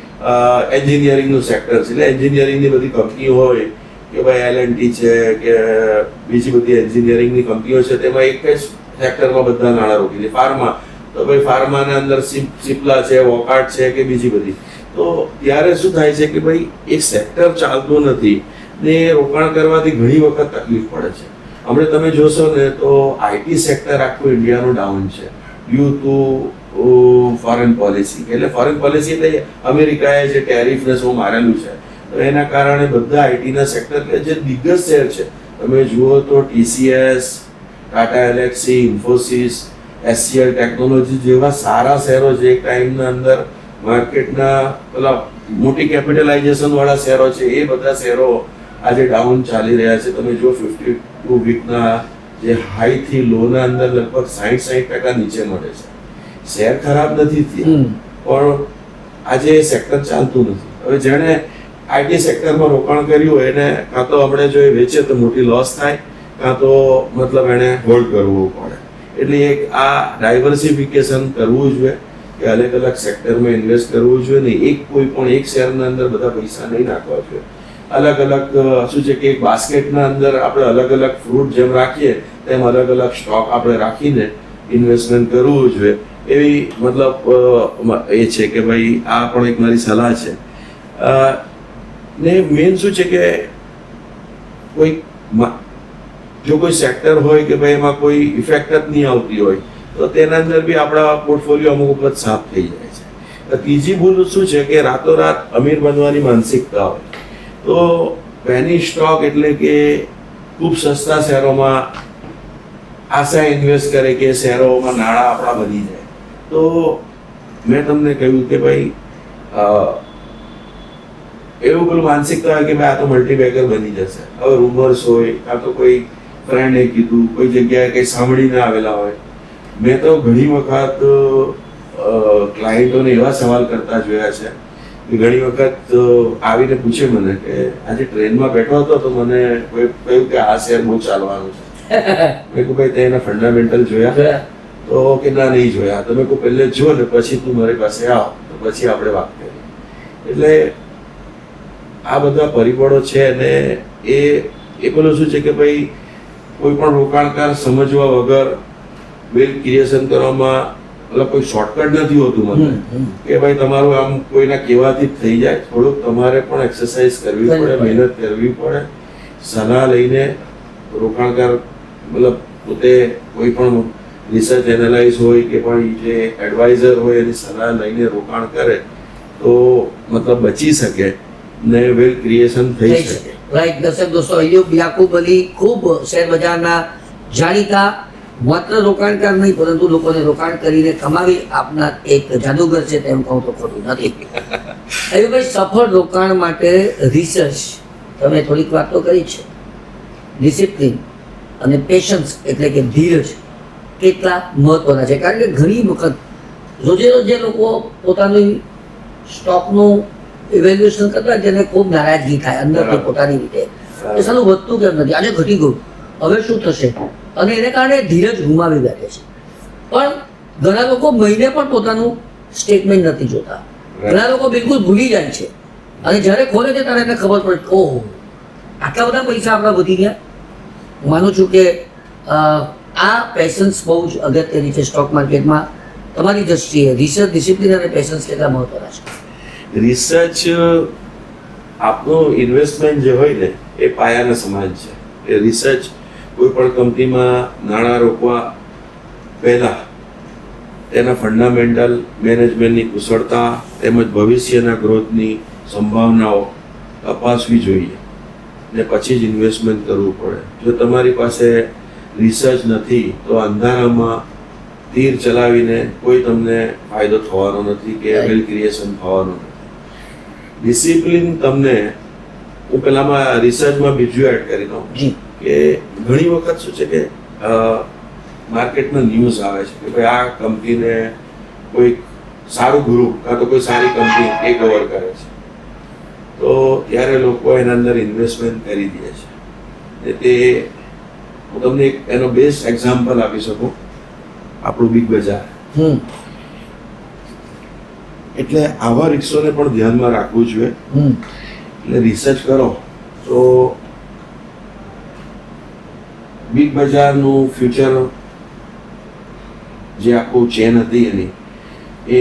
એન્જિનિયરિંગનું સેક્ટર છે એટલે એન્જિનિયરિંગની બધી કંપનીઓ હોય કે ભાઈ L&T છે કે બીજી બધી એન્જિનિયરિંગની કંપનીઓ છે તેમાં એક જ સેક્ટરમાં બધા નાણાં રોકી દે. ફાર્મા તો ભાઈ ફાર્માના અંદર સિપ્લા છે, વોકાર્ડ છે કે બીજી બધી. તો ત્યારે શું થાય છે કે ભાઈ એક સેક્ટર ચાલતું નથી ને રોકાણ કરવાથી ઘણી વખત તકલીફ પડે છે. હમણાં તમે જોશો ને તો IT સેક્ટર આખું ઇન્ડિયાનું ડાઉન છે ડ્યુ ટુ ફોરેન પોલિસી. એટલે ફોરેન પોલિસી એટલે અમેરિકાએ જે ટેરિફ ને શું મારેલું છે તો એના કારણે બધા આઈટીના સેક્ટર કે જે દિગ્ગજ શેર છે તમે જુઓ તો TCS, Tata Elxsi, Infosys, SCL technology જેવા સારા શેરો જે એક ટાઈમના અંદર માર્કેટના પેલા મોટી કેપિટલાઇઝેશન વાળા શેરો છે એ બધા શેરો આજે ડાઉન ચાલી રહ્યા છે. તમે જો 52 વીકના જે હાઈ થી લો ના અંદર લગભગ 60% નીચે મળે છે. શેર ખરાબ નથી થયા પણ આજે સેક્ટર ચાલતું નથી. હવે જેણે IT સેક્ટરમાં રોકાણ કર્યું એને કાં તો આપણે જો એ વેચે તો મોટી લોસ થાય, કાં તો મતલબ એને હોલ્ડ કરવું પડે. એટલે એક આ ડાયવર્સિફિકેશન કરવું જોઈએ કે અલગ અલગ સેક્ટરમાં ઇન્વેસ્ટ કરવું જોઈએ ને એક કોઈ પણ એક શેરના અંદર બધા પૈસા નહીં નાખવા જોઈએ. અલગ અલગ શું છે કે એક બાસ્કેટના અંદર આપણે અલગ અલગ ફ્રૂટ જેમ રાખીએ તેમ અલગ અલગ સ્ટોક આપણે રાખીને ઇન્વેસ્ટમેન્ટ કરવું જોઈએ. એવી મતલબ એ છે કે ભાઈ આ પણ એક મારી સલાહ છે. ને મેન શું છે કે કોઈ જો કોઈ સેક્ટર હોય કે ભાઈ એમાં કોઈ ઇફેક્ટ જ નહીં આવતી હોય તો તેના અંદર બી આપણા પોર્ટફોલિયો અમુક વખત સાફ થઈ જાય છે. ત્રીજી ભૂલ શું છે કે રાતોરાત અમીર બનવાની માનસિકતા હોય તો પેની સ્ટોક એટલે કે ખૂબ સસ્તા શેરોમાં આશા ઇન્વેસ્ટ કરે કે શેરોમાં નાણાં આપણા બની જાય. તો મેં તમને કહ્યું કે ભાઈ એવું પેલું માનસિકતા હોય કે ભાઈ આ તો મલ્ટીબેગર બની જશે. હવે રૂમર્સ હોય કાં તો કોઈ ફ્રેન્ડે કીધું, કોઈ જગ્યાએ કંઈ સાંભળીને આવેલા હોય. મેં તો ઘણી વખત ક્લાયન્ટોને એવા સવાલ કરતા જોયા છે કે ઘણી વખત આવીને પૂછે મને કે આજે ટ્રેનમાં બેઠો હતો તો મને કોઈ કહ્યું કે આ શેર બહુ ચાલવાનું છે. મેં કહ્યું ભાઈ તે એના ફંડામેન્ટલ જોયા તો કે ના નહીં જોયા. તો મેં કહું પહેલે જો ને પછી તું મારી પાસે આવ તો પછી આપણે વાત કરીએ. એટલે આ બધા પરિબળો છે અને એ પેલું શું છે કે ભાઈ કોઈ પણ રોકાણકાર સમજવા વગર વેલ્થ ક્રિએશન કરવામાં મતલબ કોઈ શોર્ટકટ નથી હોતું મને કે ભાઈ તમારું આમ કોઈના કહેવાથી જ થઈ જાય. થોડુંક તમારે પણ એક્સરસાઇઝ કરવી પડે, મહેનત કરવી પડે, સલાહ લઈને રોકાણકાર મતલબ પોતે કોઈ પણ રિસર્ચ એનાલાઇઝ હોય કે પણ જે એડવાઇઝર હોય એની સલાહ લઈને રોકાણ કરે તો મતલબ બચી શકે ને વેલ્થ ક્રિએશન થઈ શકે. રાઈટ. દર્શક દોસ્તો, અય્યુબ યાકુબ અલી ખૂબ શેર બજારના જાણીતા માત્ર રોકાણકાર નહીં પરંતુ લોકોને રોકાણ કરીને કમાવી આપનાર એક જાદુગર છે તેમ કહું તો ખોટું નથી. અય્યુબભાઈ, સફળ રોકાણ માટે રિસર્ચ તમે થોડીક વાત તો કરી છે, ડિસિપ્લિન અને પેશન્સ એટલે કે ધીરજ કેટલા મહત્વના છે? કારણ કે ઘણી વખત રોજે રોજ જે લોકો પોતાની સ્ટોકનું ઇવેલ્યુએશન કરતા જેને ખૂબ નારાજગી થાય અંદરથી પોતાની રીતે કે સાલું વધતું કેમ નથી, આજે ઘટી ગયું, હવે શું થશે, અને એને કારણે ધીરજ ગુમાવી બેઠે છે. પણ ઘણા લોકો મહિને પણ પોતાનું સ્ટેટમેન્ટ નથી જોતા, ઘણા લોકો બિલકુલ ભૂલી જાય છે અને જ્યારે ખોલે છે ત્યારે એને ખબર પડે ઓહો આટલા બધા પૈસા આપણા વધી ગયા. માનું છું કે આ પેશન્સ બહુ જ અગત્યની છે સ્ટોક માર્કેટમાં. તમારી દ્રષ્ટિએ રિસર્ચ, ડિસિપ્લિન અને પેશન્સ કેટલા મહત્વના છે? રિસર્ચ આપનું ઇન્વેસ્ટમેન્ટ જે હોય ને એ પાયાના સમાન છે. એ રિસર્ચ કોઈ પણ કંપનીમાં નાણાં રોકવા પહેલા તેના ફંડામેન્ટલ મેનેજમેન્ટની કુશળતા તેમજ ભવિષ્યના ગ્રોથની સંભાવનાઓ તપાસવી જોઈએ ને પછી જ ઇન્વેસ્ટમેન્ટ કરવું પડે. જો તમારી પાસે રિસર્ચ નથી તો અંધારામાં તીર ચલાવીને કોઈ તમને ફાયદો થવાનો નથી કે વેલ્થ ક્રિએશન થવાનું નથી. ડિસિપ્લિન તમને હું પેલામાં રિસર્ચમાં બીજું એડ કરી દઉં કે ઘણી વખત શું છે કે માર્કેટમાં ન્યૂઝ આવે છે કે ભાઈ આ કંપનીને કોઈ સારું ગ્રુપ કાં તો કોઈ સારી કંપની ટેક ઓવર કરે છે તો ત્યારે લોકો એના અંદર ઇન્વેસ્ટમેન્ટ કરી દે છે. તે હું તમને એક એનો બેસ્ટ એક્ઝામ્પલ આપી શકું, આપણું બિગ બજાર. એટલે આવા રિસ્કોને પણ ધ્યાનમાં રાખવું જોઈએ. એટલે રિસર્ચ કરો તો બિગ બજારનું ફ્યુચર જે આખું ચેન હતી એની એ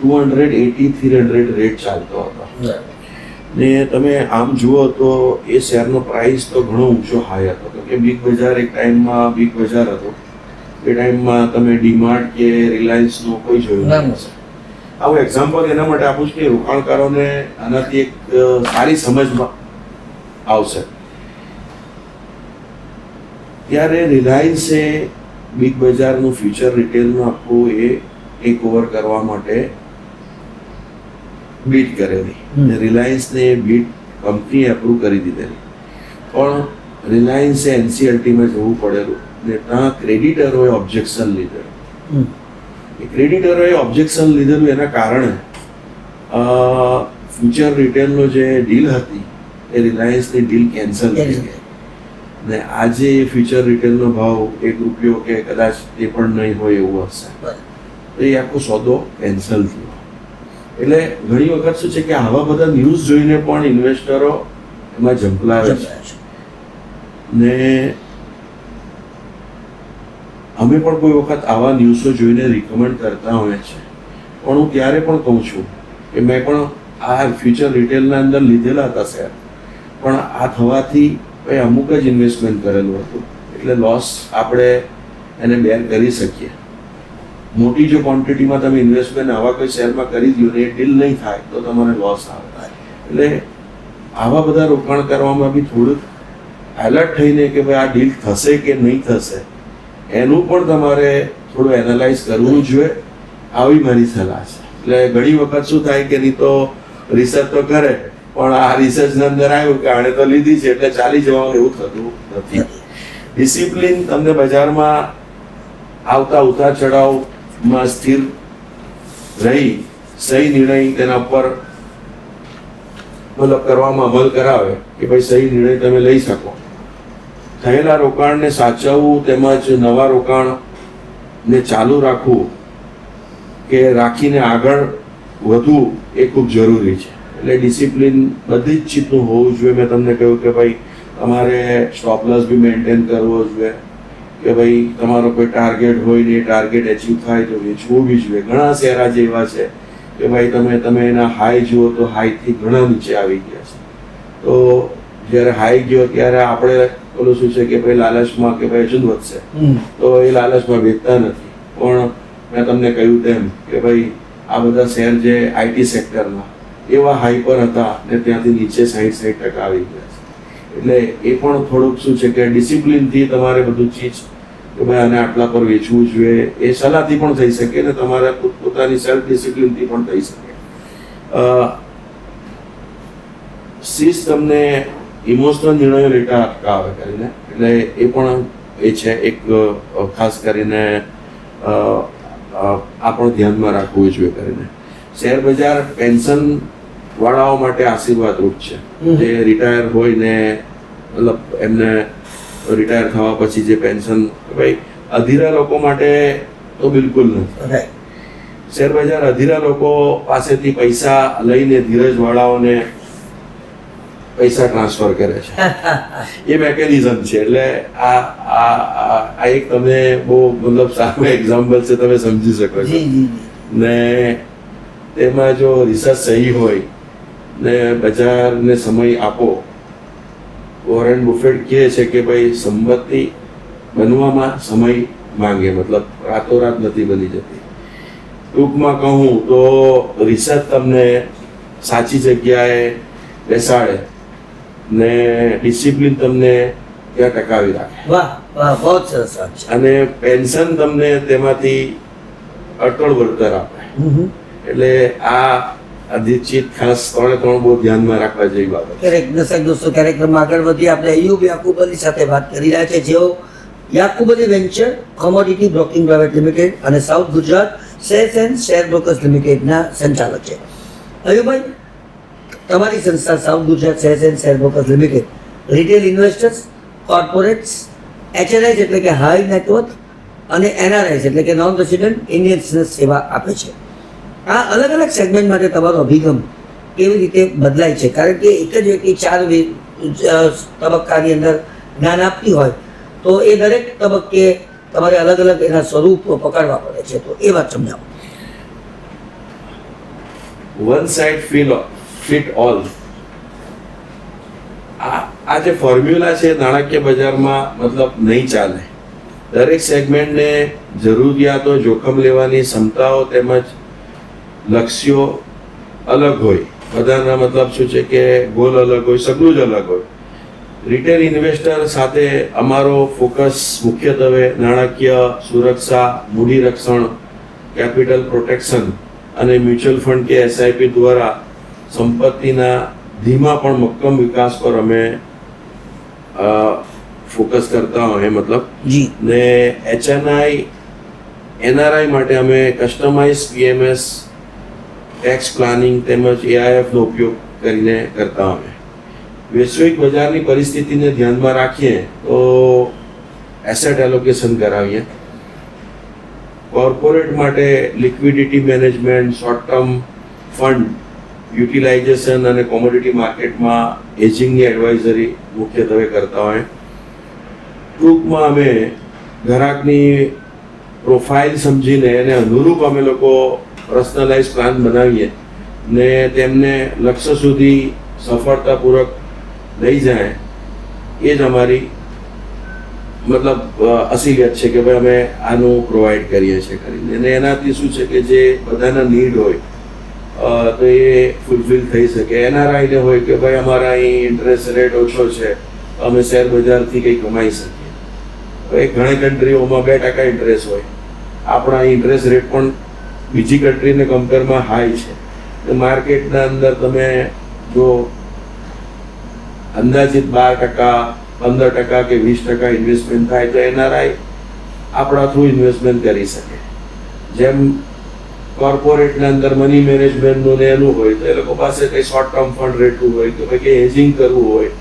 280-300 રેટ ચાલતો હતો ને તમે આમ જુઓ તો એ શેરનો પ્રાઇસ તો ઘણો ઊંચો હાઈ હતો કે બિગ બજાર એક ટાઈમમાં બિગ બજાર હતો એ ટાઈમમાં તમે ડીમાર્ટ કે રિલાયન્સનું કોઈ જોયું નથી. આવું એક્ઝામ્પલ એના માટે આપું છું કે રોકાણકારોને આનાથી એક સારી સમજમાં આવશે. ત્યારે રિલાયન્સે બિગ બજારનું ફ્યુચર રિટેલનું આખું એ ટેક ઓવર કરવા માટે બીટ કરેલી. રિલાયન્સને બીટ કંપની એપ્રૂવ કરી દીધેલી પણ રિલાયન્સે એનસીએલટીમાં જવું પડેલું ને ત્યાં ક્રેડિટરોએ ઓબ્જેક્શન લીધેલું. ક્રેડિટરોએ ઓબ્જેક્શન લીધેલું એના કારણે ફ્યુચર રિટેલનો જે ડીલ હતી એ રિલાયન્સની ડીલ કેન્સલ થઈ ગઈ ને આજે ફ્યુચર રિટેલનો ભાવ ₹1 કે કદાચ એ પણ નહીં હોય એવું હશે. એ આખો સોદો કેન્સલ થયો. એટલે ઘણી વખત શું છે કે આવા બધા ન્યૂઝ જોઈને પણ ઇન્વેસ્ટરો એમાં ઝંપલાવે છે ને અમે પણ કોઈ વખત આવા ન્યૂઝો જોઈને રિકમેન્ડ કરતા હોય છે. પણ હું ત્યારે પણ કહું છું કે મેં પણ આ ફ્યુચર રિટેલના અંદર લીધેલા હતા શેર, પણ આ થવાથી ભાઈ અમુક જ ઇન્વેસ્ટમેન્ટ કરેલું હતું એટલે લોસ આપણે એને બેર કરી શકીએ. મોટી જો ક્વોન્ટિટીમાં તમે ઇન્વેસ્ટમેન્ટ આવા કોઈ શેરમાં કરી દો ને એ ડીલ નહીં થાય તો તમારે લોસ આવે. એટલે આવા બધા રોકાણ કરવામાં બી થોડુંક એલર્ટ થઈને કે ભાઈ આ ડીલ થશે કે નહીં થશે એનું પણ તમારે થોડું એનાલાઇઝ કરવું જોઈએ. આવી મારી સલાહ છે. એટલે ઘણી વખત શું થાય કે નહીં તો રિસર્ચ તો કરે પણ આ રિસર્ચના અંદર આવ્યું કે આણે તો લીધી છે એટલે ચાલી જવાનું એવું થતું નથી. ડિસિપ્લિન તમને બજારમાં આવતા ઉતાર ચઢાવમાં સ્થિર રહી સહી નિર્ણય તેના ઉપર મતલબ કરવામાં અમલ કરાવે કે ભાઈ સહી નિર્ણય તમે લઈ શકો. થયેલા રોકાણને સાચવવું તેમજ નવા રોકાણને ચાલુ રાખવું કે રાખીને આગળ વધવું એ ખૂબ જરૂરી છે. એટલે ડિસિપ્લિન બધી જ ચીજનું હોવું જોઈએ. મેં તમને કહ્યું કે ભાઈ તમારે સ્ટોપ લોસ બી મેન્ટેન કરવો જોઈએ કે ભાઈ તમારો કોઈ ટાર્ગેટ હોય ને એ ટાર્ગેટ એચીવ થાય તો વેચવું બી જોઈએ. ઘણા શેર આજે એવા છે કે ભાઈ તમે એના હાઈ જુઓ તો હાઈથી ઘણા નીચે આવી ગયા છે. તો જ્યારે હાઈ ગયો ત્યારે આપણે પેલું શું છે કે ભાઈ લાલચમાં કે ભાઈ હજુ વધશે તો એ લાલચમાં વેચતા નથી. પણ મેં તમને કહ્યું તેમ કે ભાઈ આ બધા શેર જે આઈટી સેક્ટરમાં એવા હાઈ પર હતા ને ત્યાંથી નીચે 60% આવી ગયા છે. એટલે એ પણ થોડુંક શું છે કે ડિસિપ્લિનથી તમારે બધું ચીજ કે ભાઈ આને આટલા પર વેચવું જોઈએ એ સલાહથી પણ થઈ શકે ને તમારે પોતાની સેલ્ફ ડિસિપ્લિનથી પણ થઈ શકે. શિસ્ત તમને ઇમોશનલ નિર્ણયો લેતા અટકાવે કરીને, એટલે એ પણ એ છે એક ખાસ કરીને આપણું ધ્યાનમાં રાખવું જોઈએ કરીને. શેર બજાર પેન્શન વાળાઓ માટે આશીર્વાદરૂપ છે. જે રિટાયર હોય ને મતલબ એમને રિટાયર થવા પછી જે પેન્શન, ભાઈ અધીરા લોકો માટે તો બિલકુલ નથી. શેર બજાર અધીરા લોકો પાસેથી પૈસા લઈને ધીરજ વાળાઓને પૈસા ટ્રાન્સફર કરે છે. એ મેકેનિઝમ છે. એટલે આ એક તમને બહુ મતલબ સારું એક્ઝામ્પલ છે, તમે સમજી શકો છો. ને તેમાં જો રિસર્ચ સહી હોય ને બજારને સમય આપો, વોરેન બફેટ કહે છે કે ભાઈ સંપત્તિ બનવામાં સમય માંગે, મતલબ રાતોરાત નથી બની જતી. ટૂંકમાં કહું તો રિસર્ચ તમને સાચી જગ્યાએ બેસાડે ને ડિસિપ્લિન તમને ત્યાં ટકાવી રાખે. વાહ વાહ, બહુ સરસ વાત છે. અને પેન્શન તમને તેમાંથી અટળ વળતર આપે. એટલે આ અધિચિત ખાસ ત્રણ બહુ ધ્યાનમાં રાખવા જેવી બાબત. ક્યારેક દર્શક દોસ્તો, કાર્યક્રમમાં આગળ વધી આપણે અય્યુબ યાકુબ અલી સાથે વાત કરી રહ્યા છે, જેઓ Yakub Ali venture commodity broking private limited અને south Gujarat shares and share brokers લિમિટેડના સંચાલક છે. અય્યુબભાઈ, તમારી સંસ્થા south Gujarat shares and share brokers limited retail investors, corporates, HNIs એટલે કે હાઈ નેટવર્થ અને NRIs એટલે કે નોન રેસિડેન્ટ ઇન્ડિયન્સને સેવા આપે છે. આ અલગ અલગ સેગમેન્ટ માટે તમારો અભિગમ કેવી રીતે બદલાય છે? કારણ કે એક જ વ્યક્તિ 4 તબક્કાની અંદર જ્ઞાન આપતી હોય તો એ દરેક તબક્કે તમારે અલગ અલગ એના સ્વરૂપ પકડવા પડે છે. તો એ વાત સમજાવો. વન સાઇડ ફિટ ઓલ, આ જે ફોર્મ્યુલા છે નાણાકીય બજારમાં મતલબ નહીં ચાલે. દરેક સેગમેન્ટને જરૂરિયાતો, જોખમ લેવાની ક્ષમતાઓ તેમજ લક્ષ્યો અલગ હોય. બધાના મતલબ શું છે કે ગોલ અલગ હોય, સગલું જ અલગ હોય. રિટેલ ઇન્વેસ્ટર સાથે અમારો ફોકસ મુખ્યત્વે નાણાકીય સુરક્ષા, મૂડી રક્ષણ, કેપિટલ પ્રોટેક્શન અને મ્યુચ્યુઅલ ફંડ કે SIP દ્વારા સંપત્તિના ધીમા પણ મક્કમ વિકાસ પર અમે ફોકસ કરતા હોય. મતલબ ને HNI, NRI માટે અમે કસ્ટમાઇઝ PMS, ટેક્સ પ્લાનિંગ તેમજ AIF નો ઉપયોગ કરીને કરતા હોય. વૈશ્વિક બજારની પરિસ્થિતિને ધ્યાનમાં રાખીએ તો એસેટ એલોકેશન કરાવીએ. કોર્પોરેટ માટે liquidity management, short term fund utilization અને કોમોડિટી માર્કેટમાં એજિંગની એડવાઇઝરી મુખ્યત્વે કરતા હોય. ટૂંકમાં અમે ગ્રાહકની પ્રોફાઇલ સમજીને એને અનુરૂપ અમે લોકો પર્સનલાઇઝ પ્લાન બનાવીએ ને તેમને લક્ષ્ય સુધી સફળતાપૂર્વક લઈ જાય. એ જ અમારી મતલબ અસલિયત છે કે ભાઈ અમે આનું પ્રોવાઈડ કરીએ છીએ કરીને. અને એનાથી શું છે કે જે બધાના નીડ હોય તો એ ફૂલફિલ થઈ શકે. NRI ને હોય કે ભાઈ અમારા અહીં ઇન્ટરેસ્ટ રેટ ઓછો છે, અમે શેર બજારથી કંઈ કમાઈ શકીએ. હવે ઘણી કન્ટ્રીઓમાં 2% ઇન્ટરેસ્ટ હોય, આપણા ઇન્ટરેસ્ટ રેટ પણ બીજી કન્ટ્રીને કમ્પેરમાં હાઈ છે. માર્કેટના અંદર તમે જો અંદાજિત 12%, 15% કે 20% ઇન્વેસ્ટમેન્ટ થાય તો NRI આપણા થ્રુ ઇન્વેસ્ટમેન્ટ કરી શકે. જેમ કોર્પોરેટના અંદર મની મેનેજમેન્ટનું ને એનું હોય તો એ લોકો પાસે કંઈ શોર્ટ ટર્મ ફંડ રહેતું હોય કે ભાઈ કંઈ હેજિંગ કરવું હોય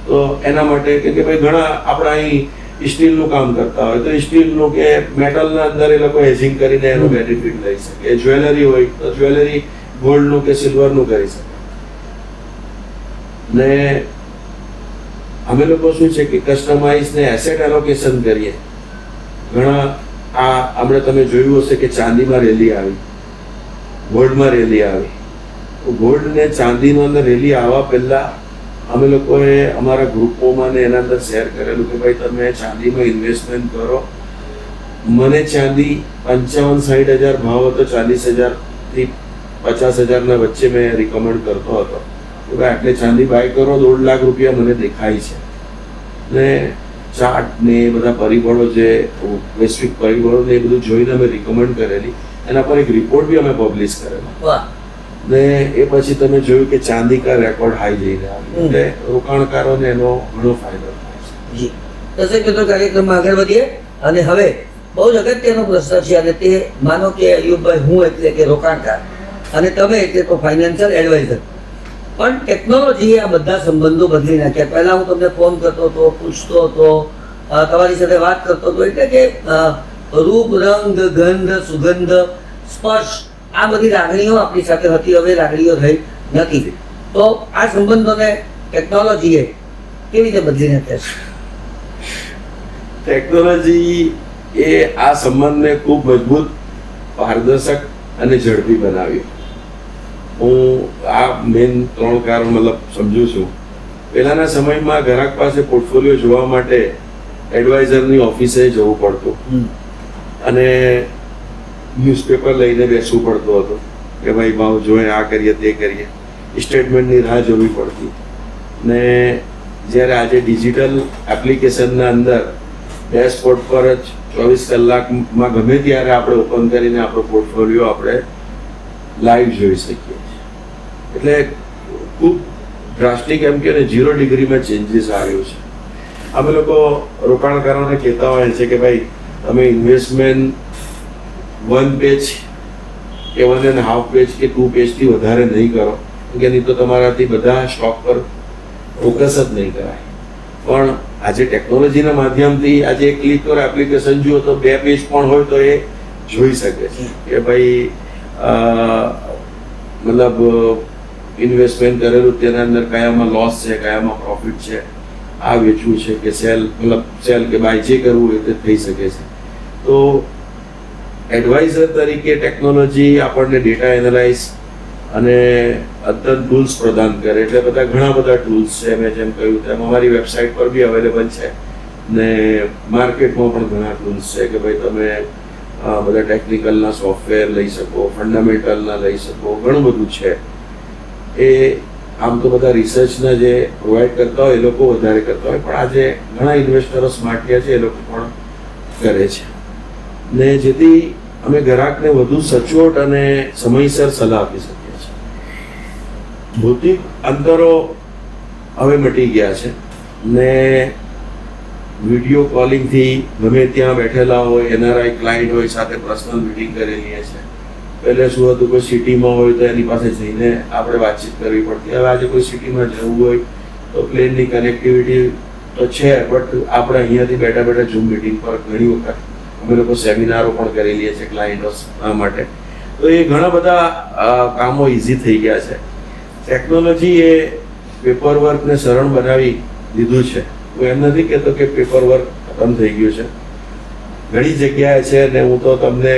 તો એના માટે કે ભાઈ ઘણા આપણા અહીં સ્ટીલનું કામ કરતા હોય તો સ્ટીલનું કે મેટલના અંદર એ લોકો હેજિંગ કરીને એનો બેનિફિટ લઈ શકે. જ્વેલરી હોય તો જ્વેલરી ગોલ્ડનું કે સિલ્વરનું કરી શકે. ને અમે લોકો શું છે કે કસ્ટમાઇઝ ને એસેટ એલોકેશન કરીએ ઘણા હમણાં તમે જોયું હશે કે ચાંદીમાં રેલી આવી, ગોલ્ડમાં રેલી આવી. ગોલ્ડ ને ચાંદીનો અંદર રેલી આવવા પહેલા અમે લોકોએ અમારા ગ્રુપોમાં ને એના અંદર શેર કરેલું કે ભાઈ તમે ચાંદીમાં ઇન્વેસ્ટમેન્ટ કરો. મને ચાંદી 55-60 હજાર ભાવ હતો, 40,000 થી 50,000 ના વચ્ચે મેં રિકમેન્ડ કરતો હતો કે ભાઈ આટલે ચાંદી બાય કરો, 1.5 લાખ રૂપિયા મને દેખાય છે. ને ચાર્ટ ને એ બધા પરિબળો જે વૈશ્વિક પરિબળો ને એ બધું જોઈને અમે રિકમેન્ડ કરેલી. એના પર એક રિપોર્ટ બી અમે પબ્લિશ કરેલો. વાહ. ને એ પછી તમે જોયું કે ચાંદી કા રેકોર્ડ હાઈ જઈને આવ્યો, એટલે રોકાણકારોને એનો ઘણો ફાયદો થાય છે. જી દર્શક મિત્રો, કાર્યક્રમમાં આગળ વધીએ અને હવે બહુ જ અગત્યનો પ્રશ્ન છે અને તે માનો કે અયુબભાઈ હું એટલે કે રોકાણકાર અને તમે એટલે તો ફાઇનાન્શિયલ એડવાઇઝર, પણ ટેકનોલોજીએ આ બધા સંબંધો બદલી નાખ્યા. પહેલા હું તમને ફોન કરતો હતો, પૂછતો હતો, તમારી સાથે વાત કરતો હતો, એટલે કે રૂપ, રંગ, ગંધ, સુગંધ, સ્પર્શ આ બધી લાગણીઓ આપણી સાથે હતી, હવે લાગણીઓ રહી નથી. તો આ સંબંધોને ટેકનોલોજીએ કેવી રીતે બદલી નાખ્યા છે? ટેકનોલોજી એ આ સંબંધને ખૂબ મજબૂત, પારદર્શક અને ઝડપી બનાવ્યો. હું આ મેઇન 3 કારણ મતલબ સમજુ છું. પહેલાના સમયમાં ગ્રાહક પાસે પોર્ટફોલિયો જોવા માટે એડવાઇઝરની ઓફિસે જવું પડતું અને ન્યૂઝપેપર લઈને બેસવું પડતું હતું કે ભાઈ ભાવ જોઈએ, આ કરીએ તે કરીએ, સ્ટેટમેન્ટની રાહ જોવી પડતી. ને જ્યારે આજે ડિજિટલ એપ્લિકેશનના અંદર ડેશબોર્ડ પર જ 24 કલાકમાં ગમે ત્યારે આપણે ઓપન કરીને આપણો પોર્ટફોલિયો આપણે લાઈવ જોઈ શકીએ છીએ. એટલે ખૂબ ડ્રાસ્ટિક એમ કે 0 ડિગ્રીમાં ચેન્જીસ આવ્યું છે. અમે લોકો રોકાણકારોને કહેતા હોય છે કે ભાઈ તમે ઇન્વેસ્ટમેન્ટ 1 પેજ કે 1.5 પેજ કે 2 પેજથી વધારે નહીં કરો, કે નહીં તો તમારાથી બધા સ્ટોક પર ફોકસ જ નહીં કરાય. પણ આજે ટેકનોલોજીના માધ્યમથી આજે એક ક્લિક કરો, એપ્લિકેશન જુઓ તો 2 પેજ પણ હોય તો એ જોઈ શકે છે કે ભાઈ મતલબ ઇન્વેસ્ટમેન્ટ કરેલું તેના અંદર કયામાં લોસ છે, કયામાં પ્રોફિટ છે, આ વેચવું છે કે સેલ, મતલબ સેલ કે બાય જે કરવું હોય તે થઈ શકે છે. તો એડવાઇઝર તરીકે ટેકનોલોજી આપણને ડેટા એનાલાઇઝ અને અદ્યતન ટૂલ્સ પ્રદાન કરે. એટલે ઘણા બધા ટૂલ્સ છે. મેં જેમ કહ્યું તેમ અમારી વેબસાઇટ પર બી અવેલેબલ છે ને માર્કેટમાં પણ ઘણા ટૂલ્સ છે કે ભાઈ તમે બધા ટેકનિકલના સોફ્ટવેર લઈ શકો, ફંડામેન્ટલના લઈ શકો, ઘણું બધું છે. એ આમ તો બધા રિસર્ચના જે પ્રોવાઈડ કરતા હોય એ લોકો વધારે કરતા હોય, પણ આજે ઘણા ઇન્વેસ્ટરો સ્માર્ટ થયા છે, એ લોકો પણ કરે છે. ને જેથી અમે ગ્રાહકને વધુ સચોટ અને સમયસર સલાહ આપી શકીએ છીએ. ભૌતિક અંતરો હવે મટી ગયા છે ને વિડીયો કોલિંગથી ગમે ત્યાં બેઠેલા હોય એનઆરઆઈ ક્લાયન્ટ હોય સાથે પર્સનલ મીટિંગ કરી લઈએ છીએ. પહેલે શું હતું, કોઈ સિટીમાં હોય તો એની પાસે જઈને આપણે વાતચીત કરવી પડતી. હવે આજે કોઈ સિટીમાં જવું હોય તો પ્લેનની કનેક્ટિવિટી તો છે, બટ આપણે અહીંયાથી બેઠા બેઠા ઝૂમ મીટિંગ પર ઘણી વખત અમે લોકો સેમિનારો પણ કરી લઈએ છીએ ક્લાયન્ટો માટે. તો એ ઘણા બધા કામો ઇઝી થઈ ગયા છે. ટેકનોલોજી એ પેપર વર્કને સરળ બનાવી દીધું છે. હું એમ નથી કહેતો કે પેપર વર્ક ખતમ થઈ ગયું છે, ઘણી જગ્યાએ છે. ને હું તો તમને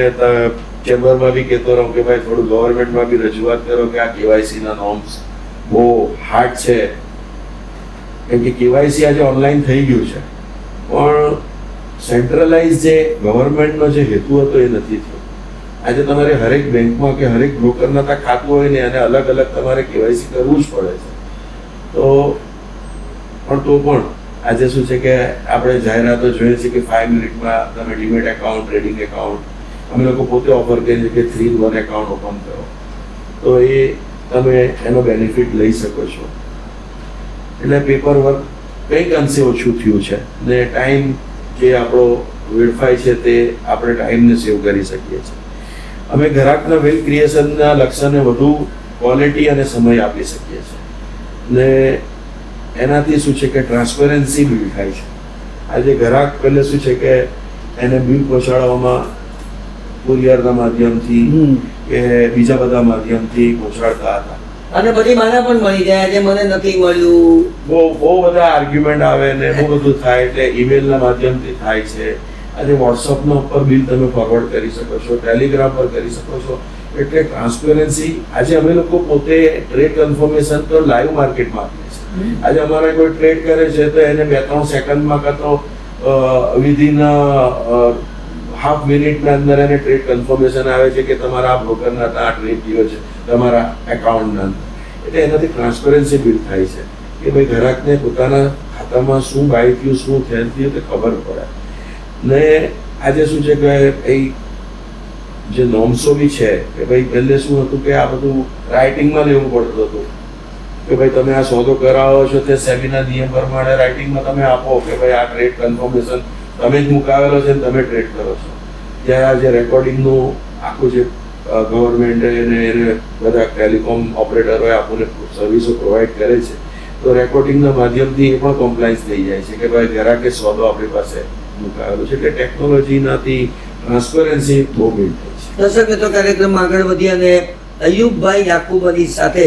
ચેમ્બરમાં બી કહેતો રહું કે ભાઈ થોડું ગવર્મેન્ટમાં બી રજૂઆત કરો કે આ કેવાયસીના નોર્મ્સ બહુ હાર્ડ છે. કેમ કે કેવાયસી આજે ઓનલાઈન થઈ ગયું છે, પણ સેન્ટ્રલાઇઝ જે ગવર્મેન્ટનો જે હેતુ હતો એ નથી થયો. આજે તમારે હરેક બેંકમાં કે હરેક બ્રોકરના ત્યાં ખાતું હોય ને અને અલગ અલગ તમારે કેવાયસી કરવું જ પડે છે. તો પણ આજે શું છે કે આપણે જાહેરાતો જોઈએ છે કે 5 મિનિટમાં તમે ડીમેટ એકાઉન્ટ, ટ્રેડિંગ એકાઉન્ટ અમે લોકો પોતે ઓફર કરીએ કે 3-in-1 એકાઉન્ટ ઓપન કરો, તો એ તમે એનો બેનિફિટ લઈ શકો છો. એટલે પેપર વર્ક કંઈક અંશે ઓછું થયું છે ને ટાઈમ જે આપણો વેડફાય છે તે આપણે ટાઈમને સેવ કરી શકીએ છીએ. અમે ગ્રાહકના વેલ્થ ક્રિએશનના લક્ષ્યને વધુ ક્વોલિટી અને સમય આપી શકીએ છીએ ને એનાથી શું છે કે ટ્રાન્સપરન્સી બિલ્ડ થાય છે. આજે ગ્રાહક પહેલે શું છે કે એને બિલ પહોંચાડવામાં કુરિયરના માધ્યમથી કે બીજા બધા માધ્યમથી પહોંચાડતા હતા અને બધી માના પણ મળી જાય. આજે મને નથી મળ્યું, બહુ બધા આર્ગ્યુમેન્ટ આવે ને બહુ બધું થાય. એટલે ઈમેલના માધ્યમથી થાય છે આજે વોટ્સઅપના ઉપર બિલ તમે ફોરવર્ડ કરી શકો છો, ટેલિગ્રામ પર કરી શકો છો. એટલે ટ્રાન્સપેરન્સી આજે અમે લોકો પોતે ટ્રેડ કન્ફર્મેશન તો લાઈવ માર્કેટમાં આપીએ છીએ. આજે અમારે કોઈ ટ્રેડ કરે છે તો એને 2-3 સેકન્ડમાં કાં તો વિધિન હાફ મિનિટના અંદર એને ટ્રેડ કન્ફર્મેશન આવે છે કે તમારા આ બ્રોકરના આ ટ્રેડ થયો છે તમારા એકાઉન્ટના અંદર. એટલે એનાથી ટ્રાન્સપરન્સી બિલ્ડ થાય છે કે ભાઈ ગ્રાહકને પોતાના ખાતામાં શું બાય થયું, શું થયું તે ખબર પડે. ને આજે શું છે કે એ જે નોર્મ્સો બી છે કે ભાઈ પહેલે શું હતું કે આ બધું રાઇટિંગમાં લેવું પડતું હતું કે ભાઈ તમે આ સોદો કરાવો છો તે સેબીના નિયમ પ્રમાણે રાઇટિંગમાં તમે આપો કે ભાઈ આ ટ્રેડ કન્ફર્મેશન તમે જ મુકાવેલો છે ને તમે ટ્રેડ કરો છો. ત્યારે આ જે રેકોર્ડિંગનું આખું જે ગવર્મેન્ટ એને બધા ટેલિકોમ ઓપરેટરોએ આપણને સર્વિસો પ્રોવાઈડ કરે છે તો રેકોર્ડિંગના માધ્યમથી એ પણ કોમ્પ્લાયન્સ થઈ જાય છે કે ભાઈ ગ્રાહકે સોદો આપણી પાસે મુકાવેલો છે. એટલે ટેકનોલોજીનાથી ટ્રાન્સપરન્સી બહુ બિલ્ડ થઈ છે. દર્શક મિત્રો, કાર્યક્રમમાં આગળ વધી અને અયુબભાઈ યાકુબ અલી સાથે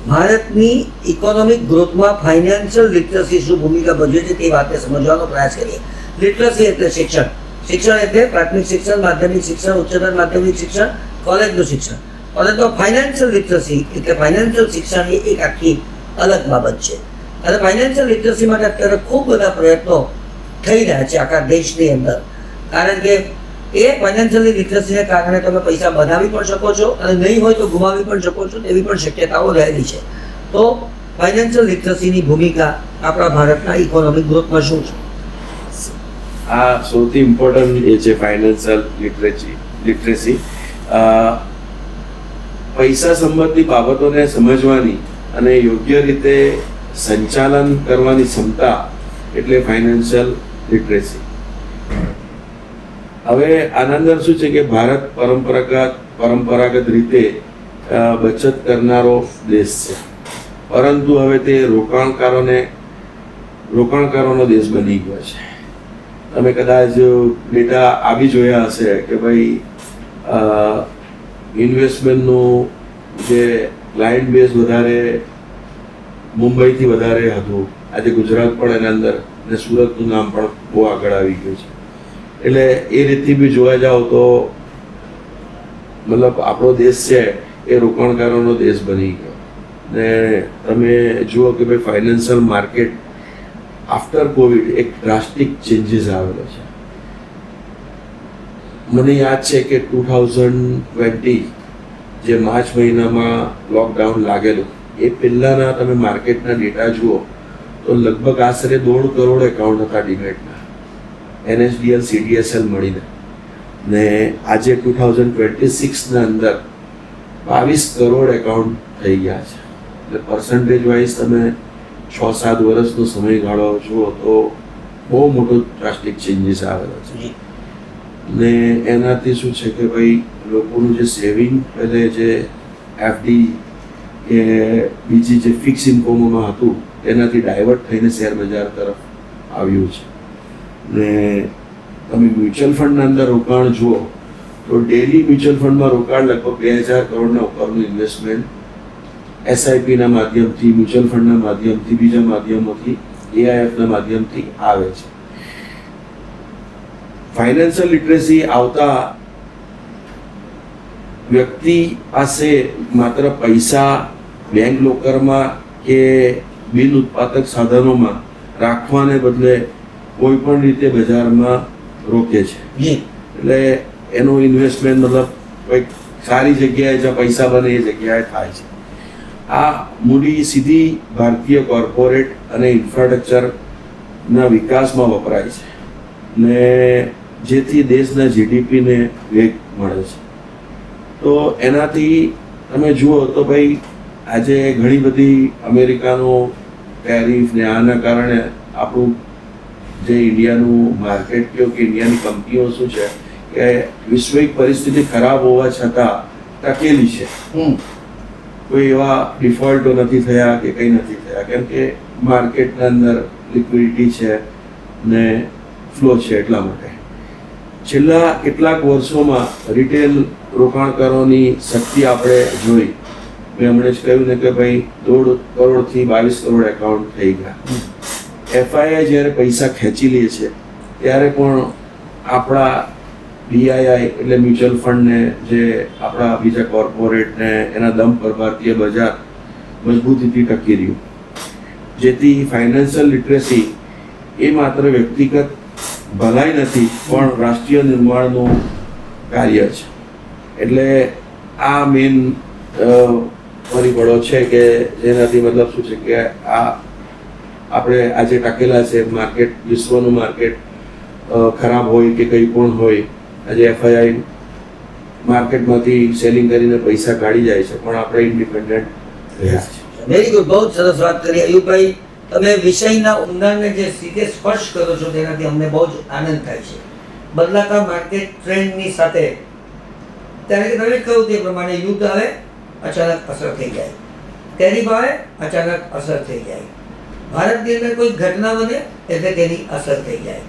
ભારતની ઇકોનોમિક ગ્રોથમાં ફાઇનાન્શિયલ લિટરસી શું ભૂમિકા ભજવે છે તે વાતને સમજવાનો પ્રયાસ કરીએ. લિટરસી એટલે શિક્ષણ. શિક્ષણ એટલે પ્રાથમિક શિક્ષણ, માધ્યમિક શિક્ષણ, ઉચ્ચતર માધ્યમિક શિક્ષણ, કોલેજનું શિક્ષણ. પરંતુ ફાઇનાન્શિયલ લિટરસી એટલે ફાઇનાન્શિયલ શિક્ષણની એક આખી અલગ બાબત છે. અને ફાઇનાન્શિયલ લિટરસી માટે અત્યારે ખૂબ બધા પ્રયત્નો થઈ રહ્યા છે આખા દેશની અંદર. કારણ કે એ ફાઇનાન્શિયલ લિટરસીને કારણે તમે પૈસા બનાવી પણ શકો છો અને નહીં હોય તો ગુમાવી પણ શકો છો, એવી પણ શક્યતાઓ રહેલી છે. તો ફાઇનાન્શિયલ લિટરસીની ભૂમિકા આપણા ભારતના ઇકોનોમિક ગ્રોથમાં શું છે? આ સૌથી ઇમ્પોર્ટન્ટ એ છે ફાઇનાન્શિયલ લિટરેસી. પૈસા સંબંધી બાબતોને સમજવાની અને યોગ્ય રીતે સંચાલન કરવાની ક્ષમતા એટલે ફાઇનાન્શિયલ લિટરેસી. હવે આના અંદર શું છે કે ભારત પરંપરાગત રીતે બચત કરનારો દેશ છે, પરંતુ હવે તે રોકાણકારોનો દેશ બની ગયો છે. તમે કદાચ ડેટા આવી જોયા હશે કે ભાઈ ઇન્વેસ્ટમેન્ટનું જે ક્લાયન્ટ બેઝ વધારે મુંબઈથી વધારે હતું. આજે ગુજરાત પણ એના અંદર અને સુરતનું નામ પણ બહુ આગળ આવી ગયું છે. એટલે એ રીતથી બી જોવા જાઓ તો મતલબ આપણો દેશ છે એ રોકાણકારોનો દેશ બની ગયો. ને તમે જુઓ કે ભાઈ ફાઇનાન્શિયલ માર્કેટ આફ્ટર કોવિડ એક ડ્રાસ્ટિક ચેન્જીસ આવેલો છે. મને યાદ છે કે 2020 જે માર્ચ મહિનામાં લોકડાઉન લાગેલું એ પહેલાંના તમે માર્કેટના ડેટા જુઓ તો લગભગ આશરે 1.5 કરોડ એકાઉન્ટ હતા ડીમેટના, NSDL CDSL મળીને. ને આજે 2026ના અંદર 22 કરોડ એકાઉન્ટ થઈ ગયા છે. એટલે પર્સન્ટેજ વાઇઝ તમે 6-7 વર્ષનો સમયગાળો જુઓ તો બહુ મોટો ડ્રાસ્ટિક ચેન્જીસ આવેલો છે. ને એનાથી શું છે કે ભાઈ લોકોનું જે સેવિંગ એટલે જે FD એ બીજી જે ફિક્સ ઇન્કમોમાં હતું એનાથી ડાયવર્ટ થઈને શેર બજાર તરફ આવ્યું છે. ને તમે મ્યુચ્યુઅલ ફંડના અંદર રોકાણ જુઓ તો ડેલી મ્યુચ્યુઅલ ફંડમાં રોકાણ લગભગ 2000 કરોડના ઉપરનું ઇન્વેસ્ટમેન્ટ SIPના માધ્યમથી, મ્યુચ્યુઅલ ફંડના માધ્યમથી, બીજા માધ્યમોથી, AIFના માધ્યમથી આવે છે. ફાઇનાન્શિયલ લિટરેસી આવતા વ્યક્તિ પાસે માત્ર પૈસા બેંક લોકરમાં કે બિન ઉત્પાદક સાધનોમાં રાખવાને બદલે કોઈ પણ રીતે બજારમાં રોકે છે. એટલે એનું ઇન્વેસ્ટમેન્ટ મતલબ કંઈક સારી જગ્યાએ જ્યાં પૈસા બને એ જગ્યાએ થાય છે. આ મૂડી સીધી ભારતીય કોર્પોરેટ અને ઇન્ફ્રાસ્ટ્રક્ચરના વિકાસમાં વપરાય છે ને જેથી દેશના GDPને વેગ મળે છે. તો એનાથી તમે જુઓ તો ભાઈ આજે ઘણી બધી અમેરિકાનો ટેરિફ ને આના કારણે આપણું જે ઇન્ડિયાનું માર્કેટ કહો કે ઇન્ડિયાની કંપનીઓ શું છે કે વૈશ્વિક પરિસ્થિતિ ખરાબ હોવા છતાં ટકેલી છે. કોઈ એવા ડિફોલ્ટો નથી થયા કે કંઈ નથી થયા, કેમ કે માર્કેટના અંદર લિક્વિડિટી છે ને ફ્લો છે. એટલા માટે છેલ્લા કેટલાક વર્ષોમાં રિટેલ રોકાણકારોની શક્તિ આપણે જોઈ. મેં હમણાં જ કહ્યું ને કે ભાઈ 1.5 કરોડથી 22 કરોડ એકાઉન્ટ થઈ ગયા. FII જ્યારે પૈસા ખેંચી લે છે ત્યારે પણ આપણા ડીઆઈઆઈ એટલે મ્યુચ્યુઅલ ફંડને જે આપણા બીજા કોર્પોરેટને એના દમ પર ભારતીય બજાર મજબૂતીથી ટકી રહ્યું, જેથી ફાઇનાન્શિયલ લિટરેસી એ માત્ર વ્યક્તિગત ભલાઈ નથી પણ રાષ્ટ્રીય નિર્માણનું કાર્ય છે. એટલે આ મેઇન પરિબળો છે કે જેનાથી મતલબ શું છે કે આ આપણે આજે ટકેલા છે. માર્કેટ, વિશ્વનું માર્કેટ ખરાબ હોય કે કંઈ પણ હોય, આજે એફઆઈઆઈ માર્કેટમાંથી સેલિંગ કરીને પૈસા કાઢી જાય છે, પણ આપણે ઇન્ડિપેન્ડન્ટ રહ્યા છે. વેરી ગુડ, બહુ જ સરસ વાત કરી અયુબભાઈ. તમે વિષયના ઊંડાણને જે સીધે સ્પર્શ કરો છો તેનાથી અમને બહુ જ આનંદ થાય છે. બદલાતા માર્કેટ ટ્રેન્ડની સાથે ત્યારે તમે કહ્યું તે પ્રમાણે યુદ્ધ આવે અચાનક અસર થઈ જાય, ટેરિફ આવે અચાનક અસર થઈ જાય, ભારતની અંદર કોઈ ઘટના બને એટલે તેની અસર થઈ જાય,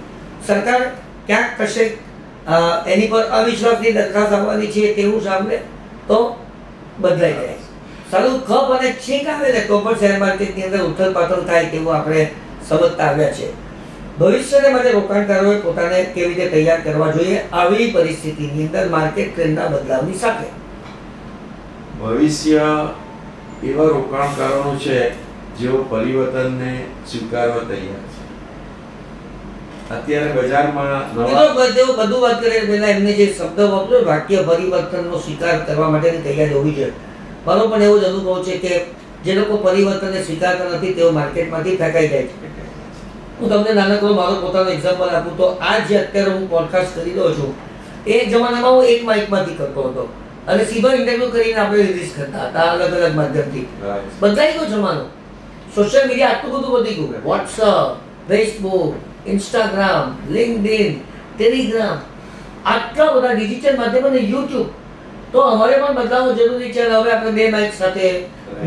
સરકાર ક્યાંક કશે એની પર અવિશ્વાસની દરખાસ્ત આવવાની છે તેવું સાંભળે તો બદલાઈ જાય. સારું ખપ અને છીંક આવે ને તો પણ શેર માર્કેટની અંદર ઉથલ પાથલ થાય તેવું આપણે સમજતા આવ્યા છે. ભવિષ્યને માટે રોકાણકારોએ પોતાને કેવી રીતે તૈયાર કરવા જોઈએ આવી પરિસ્થિતિની અંદર માર્કેટ ટ્રેન્ડના બદલાવની સાથે? ભવિષ્ય એવા રોકાણકારોનું છે જેઓ પરિવર્તનને સ્વીકારવા તૈયાર છે. અત્યારે બજારમાં બધું વાત કરીએ પહેલા એમને જે શબ્દ વાપર્યો વાક્ય પરિવર્તનનો સ્વીકાર કરવા માટેની તૈયારી હોવી જોઈએ. મારો પણ એવો જ અનુભવ છે કે જે લોકો પરિવર્તનને સ્વીકારતા નથી તેઓ માર્કેટમાંથી ફેંકાઈ જાય છે. હું તમને નાનકડો મારો પોતાનો એક્ઝામ્પલ આપું તો આ જે અત્યારે હું પોડકાસ્ટ કરી રહ્યો છું એ જમાનામાં હું એક માઇકમાંથી કરતો હતો અને સીધો ઇન્ટરવ્યુ કરીને આપણે રિલીઝ કરતા હતા અલગ અલગ માધ્યમથી. બદલાઈ ગયો જમાનો, સોશિયલ મીડિયા આટલું બધું વધી ગયું, WhatsApp, Facebook, Instagram, LinkedIn, Telegram, આટલા બધા ડિજિટલ માધ્યમ અને યુટ્યુબ. તો અમારે પણ બદલાવો જરૂરી છે. હવે આપણે બે માઇક સાથે,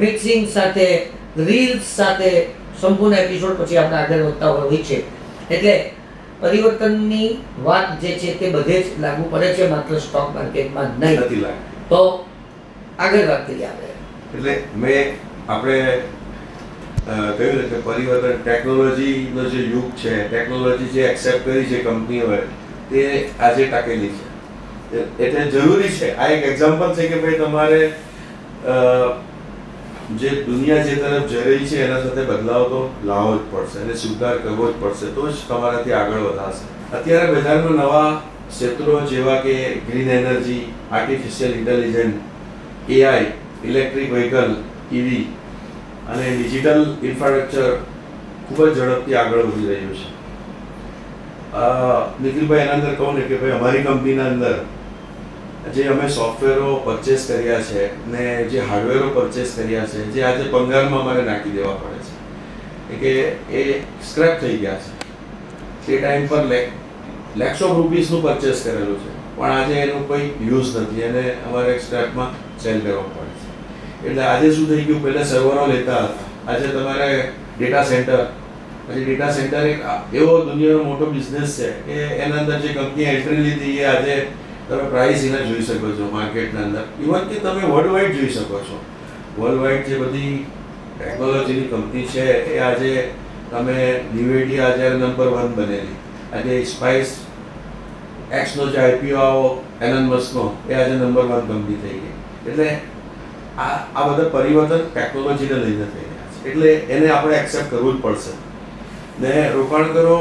મિક્સિંગ સાથે, રીલ્સ સાથે સંપૂર્ણ એપિસોડ પછી આપણે આગળ વધતા હોય છે. એટલે પરિવર્તનની વાત જે છે તે બધે જ લાગુ પડે છે, માત્ર સ્ટોક માર્કેટમાં નહીં. તો આગળ વાત કરીએ આપણે. એટલે આપણે કહ્યું ને કે પરિવર્તન ટેકનોલોજીનો જે યુગ છે, ટેકનોલોજી જે એક્સેપ્ટ કરી છે કંપનીઓએ તે આજે ટકેલી છે. એટલે જરૂરી છે. આ એક એક્ઝામ્પલ છે કે ભાઈ તમારે જે દુનિયા જે તરફ જઈ રહી છે એના સાથે બદલાવ તો લાવવો જ પડશે અને સ્વીકાર કરવો જ પડશે, તો જ તમારાથી આગળ વધાશે. અત્યારે બજારમાં નવા ક્ષેત્રો જેવા કે green energy, artificial intelligence, AI, electric vehicle, EV અને ડિજિટલ ઇન્ફ્રાસ્ટ્રક્ચર ખૂબ જ ઝડપથી આગળ વધી રહ્યું છે. નિખિલભાઈ, એના અંદર કહું ને કે ભાઈ અમારી કંપનીના અંદર જે અમે સોફ્ટવેરો પરચેસ કર્યા છે ને જે હાર્ડવેરો પરચેસ કર્યા છે, જે આજે પંગારમાં અમારે નાખી દેવા પડે છે કે એ સ્ક્રેપ થઈ ગયા છે. તે ટાઈમ પર લેક્સ ઓફ રૂપીસનું પરચેસ કરેલું છે, પણ આજે એનું કોઈ યુઝ નથી અને અમારે સ્ક્રેપમાં સેલ કરવા પડે છે. એટલે આજે શું થઈ ગયું, પહેલાં સર્વરો લેતા હતા, આજે તમારે ડેટા સેન્ટર, પછી ડેટા સેન્ટર એક એવો દુનિયાનો મોટો બિઝનેસ છે કે એના અંદર જે કંપની એન્ટ્રી લીધી એ આજે તમે પ્રાઇસ એને જોઈ શકો છો માર્કેટના અંદર. ઇવન કે તમે વર્લ્ડ વાઇડ જોઈ શકો છો. વર્લ્ડ વાઇડ જે બધી ટેકનોલોજીની કંપની છે એ આજે તમે NVIDIA આજે નંબર 1 બનેલી, આજે સ્પાઇસ એક્સનો જે આઈપીઓ આવો એલન મસ્કનો એ આજે નંબર 1 કંપની થઈ ગઈ. એટલે આ બધા પરિવર્તન ટેકનોલોજીને લઈને થઈ રહ્યા છે. એટલે એને આપણે એક્સેપ્ટ કરવું જ પડશે. ને રોકાણકારો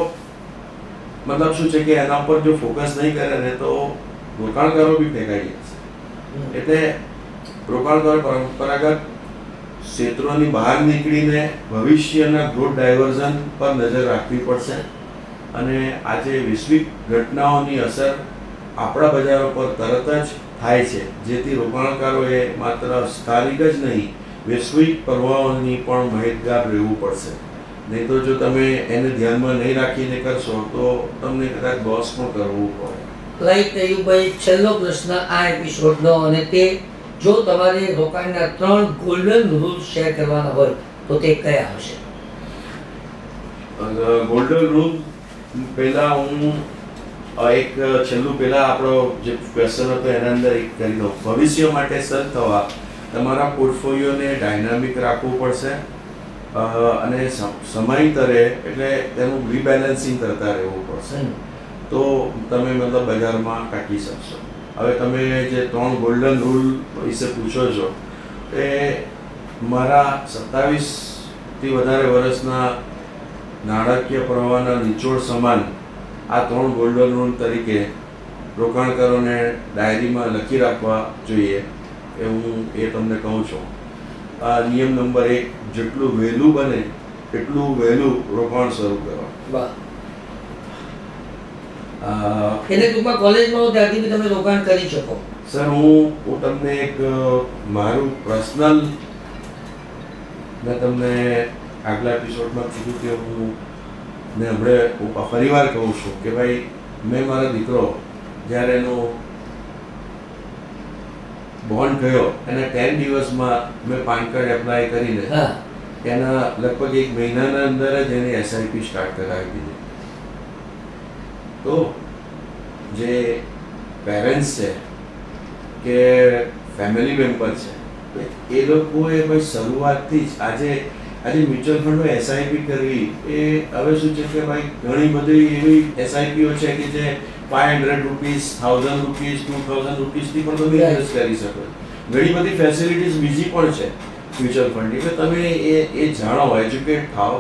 મતલબ શું છે કે એના પર જો ફોકસ નહીં કરે ને તો રોકાણકારો બી ફેંકાઈ જશે. એટલે રોકાણકારો પરંપરાગત ક્ષેત્રોની બહાર નીકળીને ભવિષ્યના ગ્રોથ ડાયવર્ઝન પર નજર રાખવી પડશે. અને આજે વૈશ્વિક ઘટનાઓની અસર આપણા બજારો પર તરત જ થાય છે, જેથી રોકાણકારોએ માત્ર સ્થાનિક જ નહીં વૈશ્વિક પ્રવાહોની પણ માહિતગાર રહેવું પડશે. નહીં તો જો તમે એને ધ્યાનમાં નહીં રાખીને કરશો તો તમને કદાચ લોસ પણ કરવું પડે. રાઈટ અયુબભાઈ, છેલ્લો પ્રશ્ન આ એપિસોડનો, અને તે જો તમારે રોકાણના 3 ગોલ્ડન રૂલ્સ શેર કરવાના હોય તો તે કયા હશે? ગોલ્ડન રૂલ પહેલા હું એક છેલ્લું પહેલા આપણો જે ક્વેશ્ચન હતો એના અંદર એક કરી દઉં. ભવિષ્ય માટે સજ્જ થવા તમારા પોર્ટફોલિયોને ડાયનામિક રાખવું પડશે અને સમયાંતરે એટલે તેનું રિબેલેન્સિંગ કરતા રહેવું પડશે. તો તમે મતલબ બજારમાં કાઢી શકશો. હવે તમે જે 3 ગોલ્ડન રૂલ વિશે પૂછો છો એ મારા 27થી વધારે વર્ષના નાણાકીય પ્રવાહના નિચોડ સમાન આ 3 ગોલ્ડન રૂલ તરીકે રોકાણકારોને ડાયરીમાં લખી રાખવા જોઈએ એ હું તમને કહું છું. આ નિયમ નંબર 1, જેટલું વહેલું બને એટલું વહેલું રોકાણ શરૂ કરો. વાહ. એટલે ટૂંકમાં કોલેજમાં હો ત્યારથી બી તમે રોકાણ કરી શકો. સર હું તમને એક મારું પર્સનલ મેં તમને આગલા એપિસોડમાં કીધું કે હું હમણાં ફરીવાર કહું છું કે ભાઈ મેં મારા દીકરો જ્યારે એનો બોન્ડ ગયો એને 10 દિવસમાં મેં પાન કાર્ડ એપ્લાય કરીને એના લગભગ 1 મહિનાના અંદર જ એની એસઆઈપી સ્ટાર્ટ કરાવી દીધી. તો જે પેરેન્ટ્સ છે કે ફેમિલી મેમ્બર છે એ લોકોએ ભાઈ શરૂઆતથી જ આજે મ્યુચ્યુઅલ ફંડમાં એસઆઈપી કરવી એ હવે શું છે કે ભાઈ ઘણી બધી એવી એસઆઈપીઓ છે કે જે 500 રૂપીસ, 1000 રૂપીસ, 2000 રૂપીસથી પણ તમે ઇન્વેસ્ટ કરી શકો. ઘણી બધી ફેસિલિટીઝ બીજી પણ છે મ્યુચ્યુઅલ ફંડ. એટલે તમે એ જાણો, એજ્યુકેટ થાઓ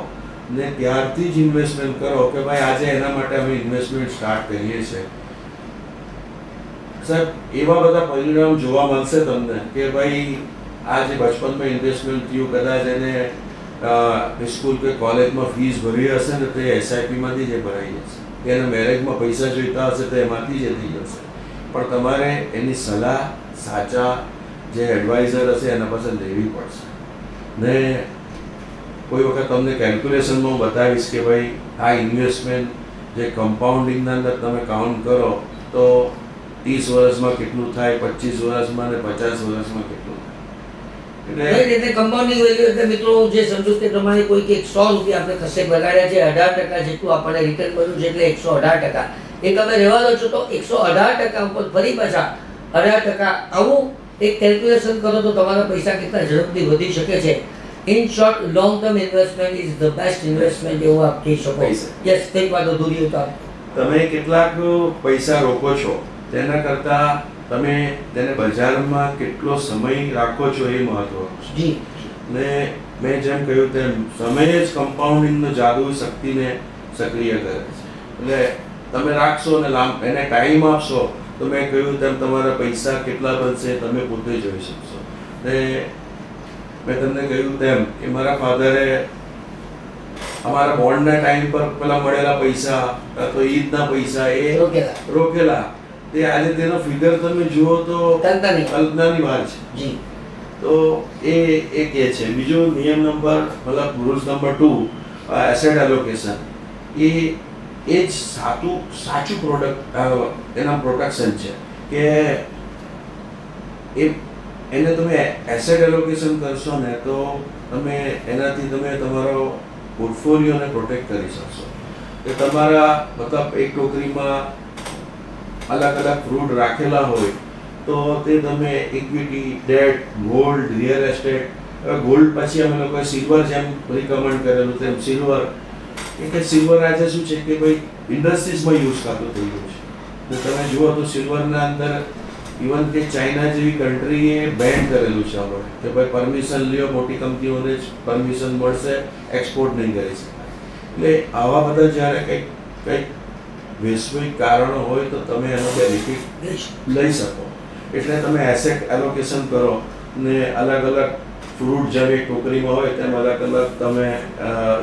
ને ત્યારથી જ ઇન્વેસ્ટમેન્ટ કરો કે ભાઈ આજે એના માટે અમે ઇન્વેસ્ટમેન્ટ સ્ટાર્ટ કરીએ છીએ. સાહેબ એવા બધા પરિણામ જોવા મળશે તમને કે ભાઈ આ જે બચપનમાં ઇન્વેસ્ટમેન્ટ થયું, કદાચ એને સ્કૂલ કે કોલેજમાં ફીસ ભરી હશે ને તો એ એસઆઈપીમાંથી જ ભરાઈ જશે. એના મેરેજમાં પૈસા જોઈતા હશે તો એમાંથી જ થઈ જશે. પણ તમારે એની સલાહ સાચા જે એડવાઇઝર હશે એના પાસે લેવી પડશે. ને કોઈ વખત તમને કેલ્ક્યુલેશનમાં હું બતાવીશ કે ભાઈ આ ઇન્વેસ્ટમેન્ટ જે કમ્પાઉન્ડિંગના અંદર તમે કાઉન્ટ કરો તો 30 વર્ષમાં કેટલું થાય, 25 વર્ષમાં ને 50 વર્ષમાં કેટલું થાય. એટલે કમ્પાઉન્ડિંગ વેલ્યુ એટલે મિત્રો હું જે સમજુ તે પ્રમાણે કોઈ કે 100 રૂપિયા આપણે કશે બગાડ્યા છે, 18% જેટલું આપણને રિટર્ન મળ્યું છે એટલે 118%. એ તમે રહેવા દો છો તો 118% ઉપર ફરી પાછા 18% આવું એક કેલ્ક્યુલેશન કરો તો તમારા પૈસા કેટલા ઝડપથી વધી શકે છે. In short, long term investment is the best investment એવું આપ કહી શકો. યસ, કંઈક વાત અધૂરી હતા. તમે કેટલાક પૈસા રોકો છો તેના કરતાં તમે તેને બજારમાં કેટલો સમય રાખો છો એ મહત્વનું છે. જી. ને મેં જેમ કહ્યું તેમ સમય જ કમ્પાઉન્ડિંગનો જાદુ શક્તિને સક્રિય કરે છે. એટલે તમે રાખશો અને એને ટાઈમ આપશો તો મેં કહ્યું તેમ તમારા પૈસા કેટલા બનશે તમે પોતે જોઈ શકશો. ને મેં તમને કહ્યું તેમ કે મારા ફાધરે અમારા બોન્ડના ટાઈમ પર પેલા મળેલા પૈસા તો ઈદના પૈસા એ રોકેલા તે આજે તેનો ફિગર તમે જુઓ તો કલ્પનાની વાત છે. જી. તો એ કે છે. બીજો નિયમ નંબર મતલબ રૂલ્સ નંબર 2 એસેટ એલોકેશન એ જ સાચું પ્રોડક્ટ એના પ્રોટેક્શન છે કે એને તમે એસેટ એલોકેશન કરશો ને તો એનાથી તમે તમારો પોર્ટફોલિયોને પ્રોટેક્ટ કરી શકશો. કે તમારા મતલબ એક ટોકરીમાં અલગ અલગ ફ્રૂટ રાખેલા હોય તો તે તમે equity, date, gold, real estate, gold પછી અમે લોકોએ સિલ્વર જેમ રિકમેન્ડ કરેલું તેમ સિલ્વર, કે સિલ્વર આજે શું છે કે ભાઈ ઇન્ડસ્ટ્રીઝમાં યુઝ થતું થઈ ગયું છે. તો તમે જુઓ તો સિલ્વરના અંદર ઇવન કે ચાઇના જેવી કન્ટ્રીએ બેન કરેલું છે આપણે કે ભાઈ પરમિશન લ્યો, મોટી કંપનીઓને જ પરમિશન મળશે, એક્સપોર્ટ નહીં કરી શકાય. એટલે આવા બધા જ્યારે કંઈક વૈશ્વિક કારણો હોય તો તમે એનો બેનિફિટ લઈ શકો. એટલે તમે એસેટ એલોકેશન કરો ને અલગ અલગ ફ્રૂટ જેમ એક ટોકરીમાં હોય તેમ અલગ અલગ તમે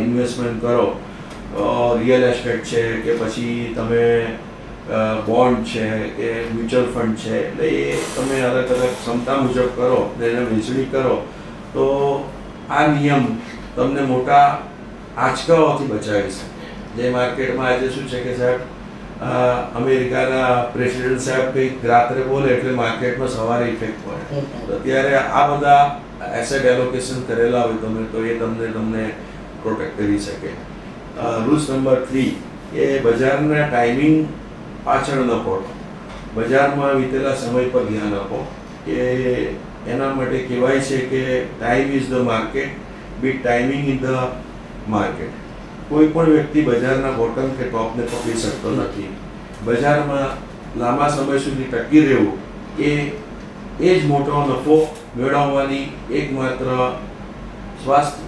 ઇન્વેસ્ટમેન્ટ કરો. રિયલ એસ્ટેટ છે કે પછી તમે બોન્ડ છે કે મ્યુચ્યુઅલ ફંડ છે, એટલે એ તમે અલગ અલગ ક્ષમતા મુજબ કરો ને એને વહેંચણી કરો તો આ નિયમ તમને મોટા આંચકાઓથી બચાવી શકે. જે માર્કેટમાં આજે શું છે કે સાહેબ અમેરિકાના પ્રેસિડેન્ટ સાહેબ કંઈક રાત્રે બોલે એટલે માર્કેટમાં સવારે ઇફેક્ટ પડે. તો ત્યારે આ બધા એસેટ એલોકેશન કરેલા હોય તમે તો એ તમને પ્રોટેક્ટ કરી શકે. રૂલ્સ નંબર 3 એ બજારના ટાઈમિંગ પાછળ ન પડો. બજારમાં વીતેલા સમય પર ધ્યાન આપો. કે એના માટે કહેવાય છે કે ટાઈમ ઇઝ ધ માર્કેટ, બી ટાઈમિંગ ઇઝ ધ માર્કેટ. કોઈ પણ વ્યક્તિ બજારના બોટમ કે ટોપને પકડી શકતો નથી. બજારમાં લાંબા સમય સુધી ટકી રહેવું એ જ મોટો નફો મેળવવાની એકમાત્ર સ્વાસ્થ્ય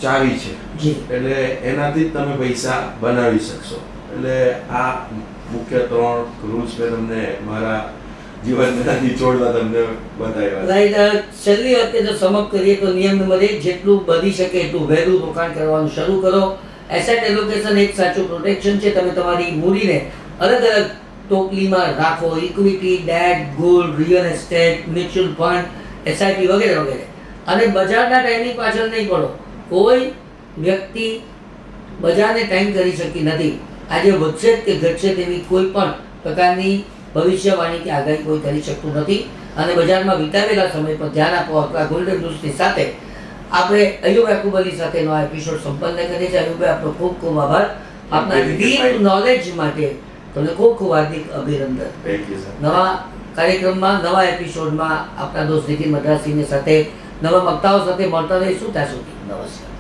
ચાવી છે. જી એટલે એનાથી જ તમે પૈસા બનાવી શકશો. એટલે આ મુખ્ય 3 રૂલ્સ મેં તમને મારા જીવનના નિચોડમાં તમને બતાવ્યા. રાઈટ. છેલ્લી વખતે જો સમપ કરીએ તો નિયમ નંબર 1, જેટલું બની શકે એટલું વહેલું રોકાણ કરવાનું શરૂ કરો. એસેટ એલોકેશન એક સાચું પ્રોટેક્શન છે. તમે તમારી મૂડીને અલગ અલગ ટોપલીમાં રાખો. Equity, date, gold, real estate, mutual fund, SIP વગેરે વગેરે. અને બજારના ટાઈમની પાછળ નહીં પડો. કોઈ વ્યક્તિ બજારને ટાઈમ કરી શકતી નથી. આજે વધશે કે ઘટશે તેવી કોઈ પણ પ્રકારની ભવિષ્યવાણી કે આગાહી કોઈ કરી શકતું નથી. અને બજારમાં વિતાવેલા સમય પર ધ્યાન આપો. આપણા ગોલ્ડન રૂલ્સની સાથે આપણે અયુબ યાકુબ અલી સાથેનો આ એપિસોડ સંપન્ન કરીએ છીએ. અયુબભાઈ, આપનો ખૂબ ખૂબ આભાર. આપના ડીપ નોલેજ માટે તમને ખૂબ ખૂબ હાર્દિક અભિનંદન. Thank you sir. નવા કાર્યક્રમમાં, નવા એપિસોડમાં આપણા દોસ્ત નિખિલ મદ્રાસીની સાથે નવા વક્તાઓ સાથે મળતા રહીશું. ત્યાં સુધી નમસ્કાર.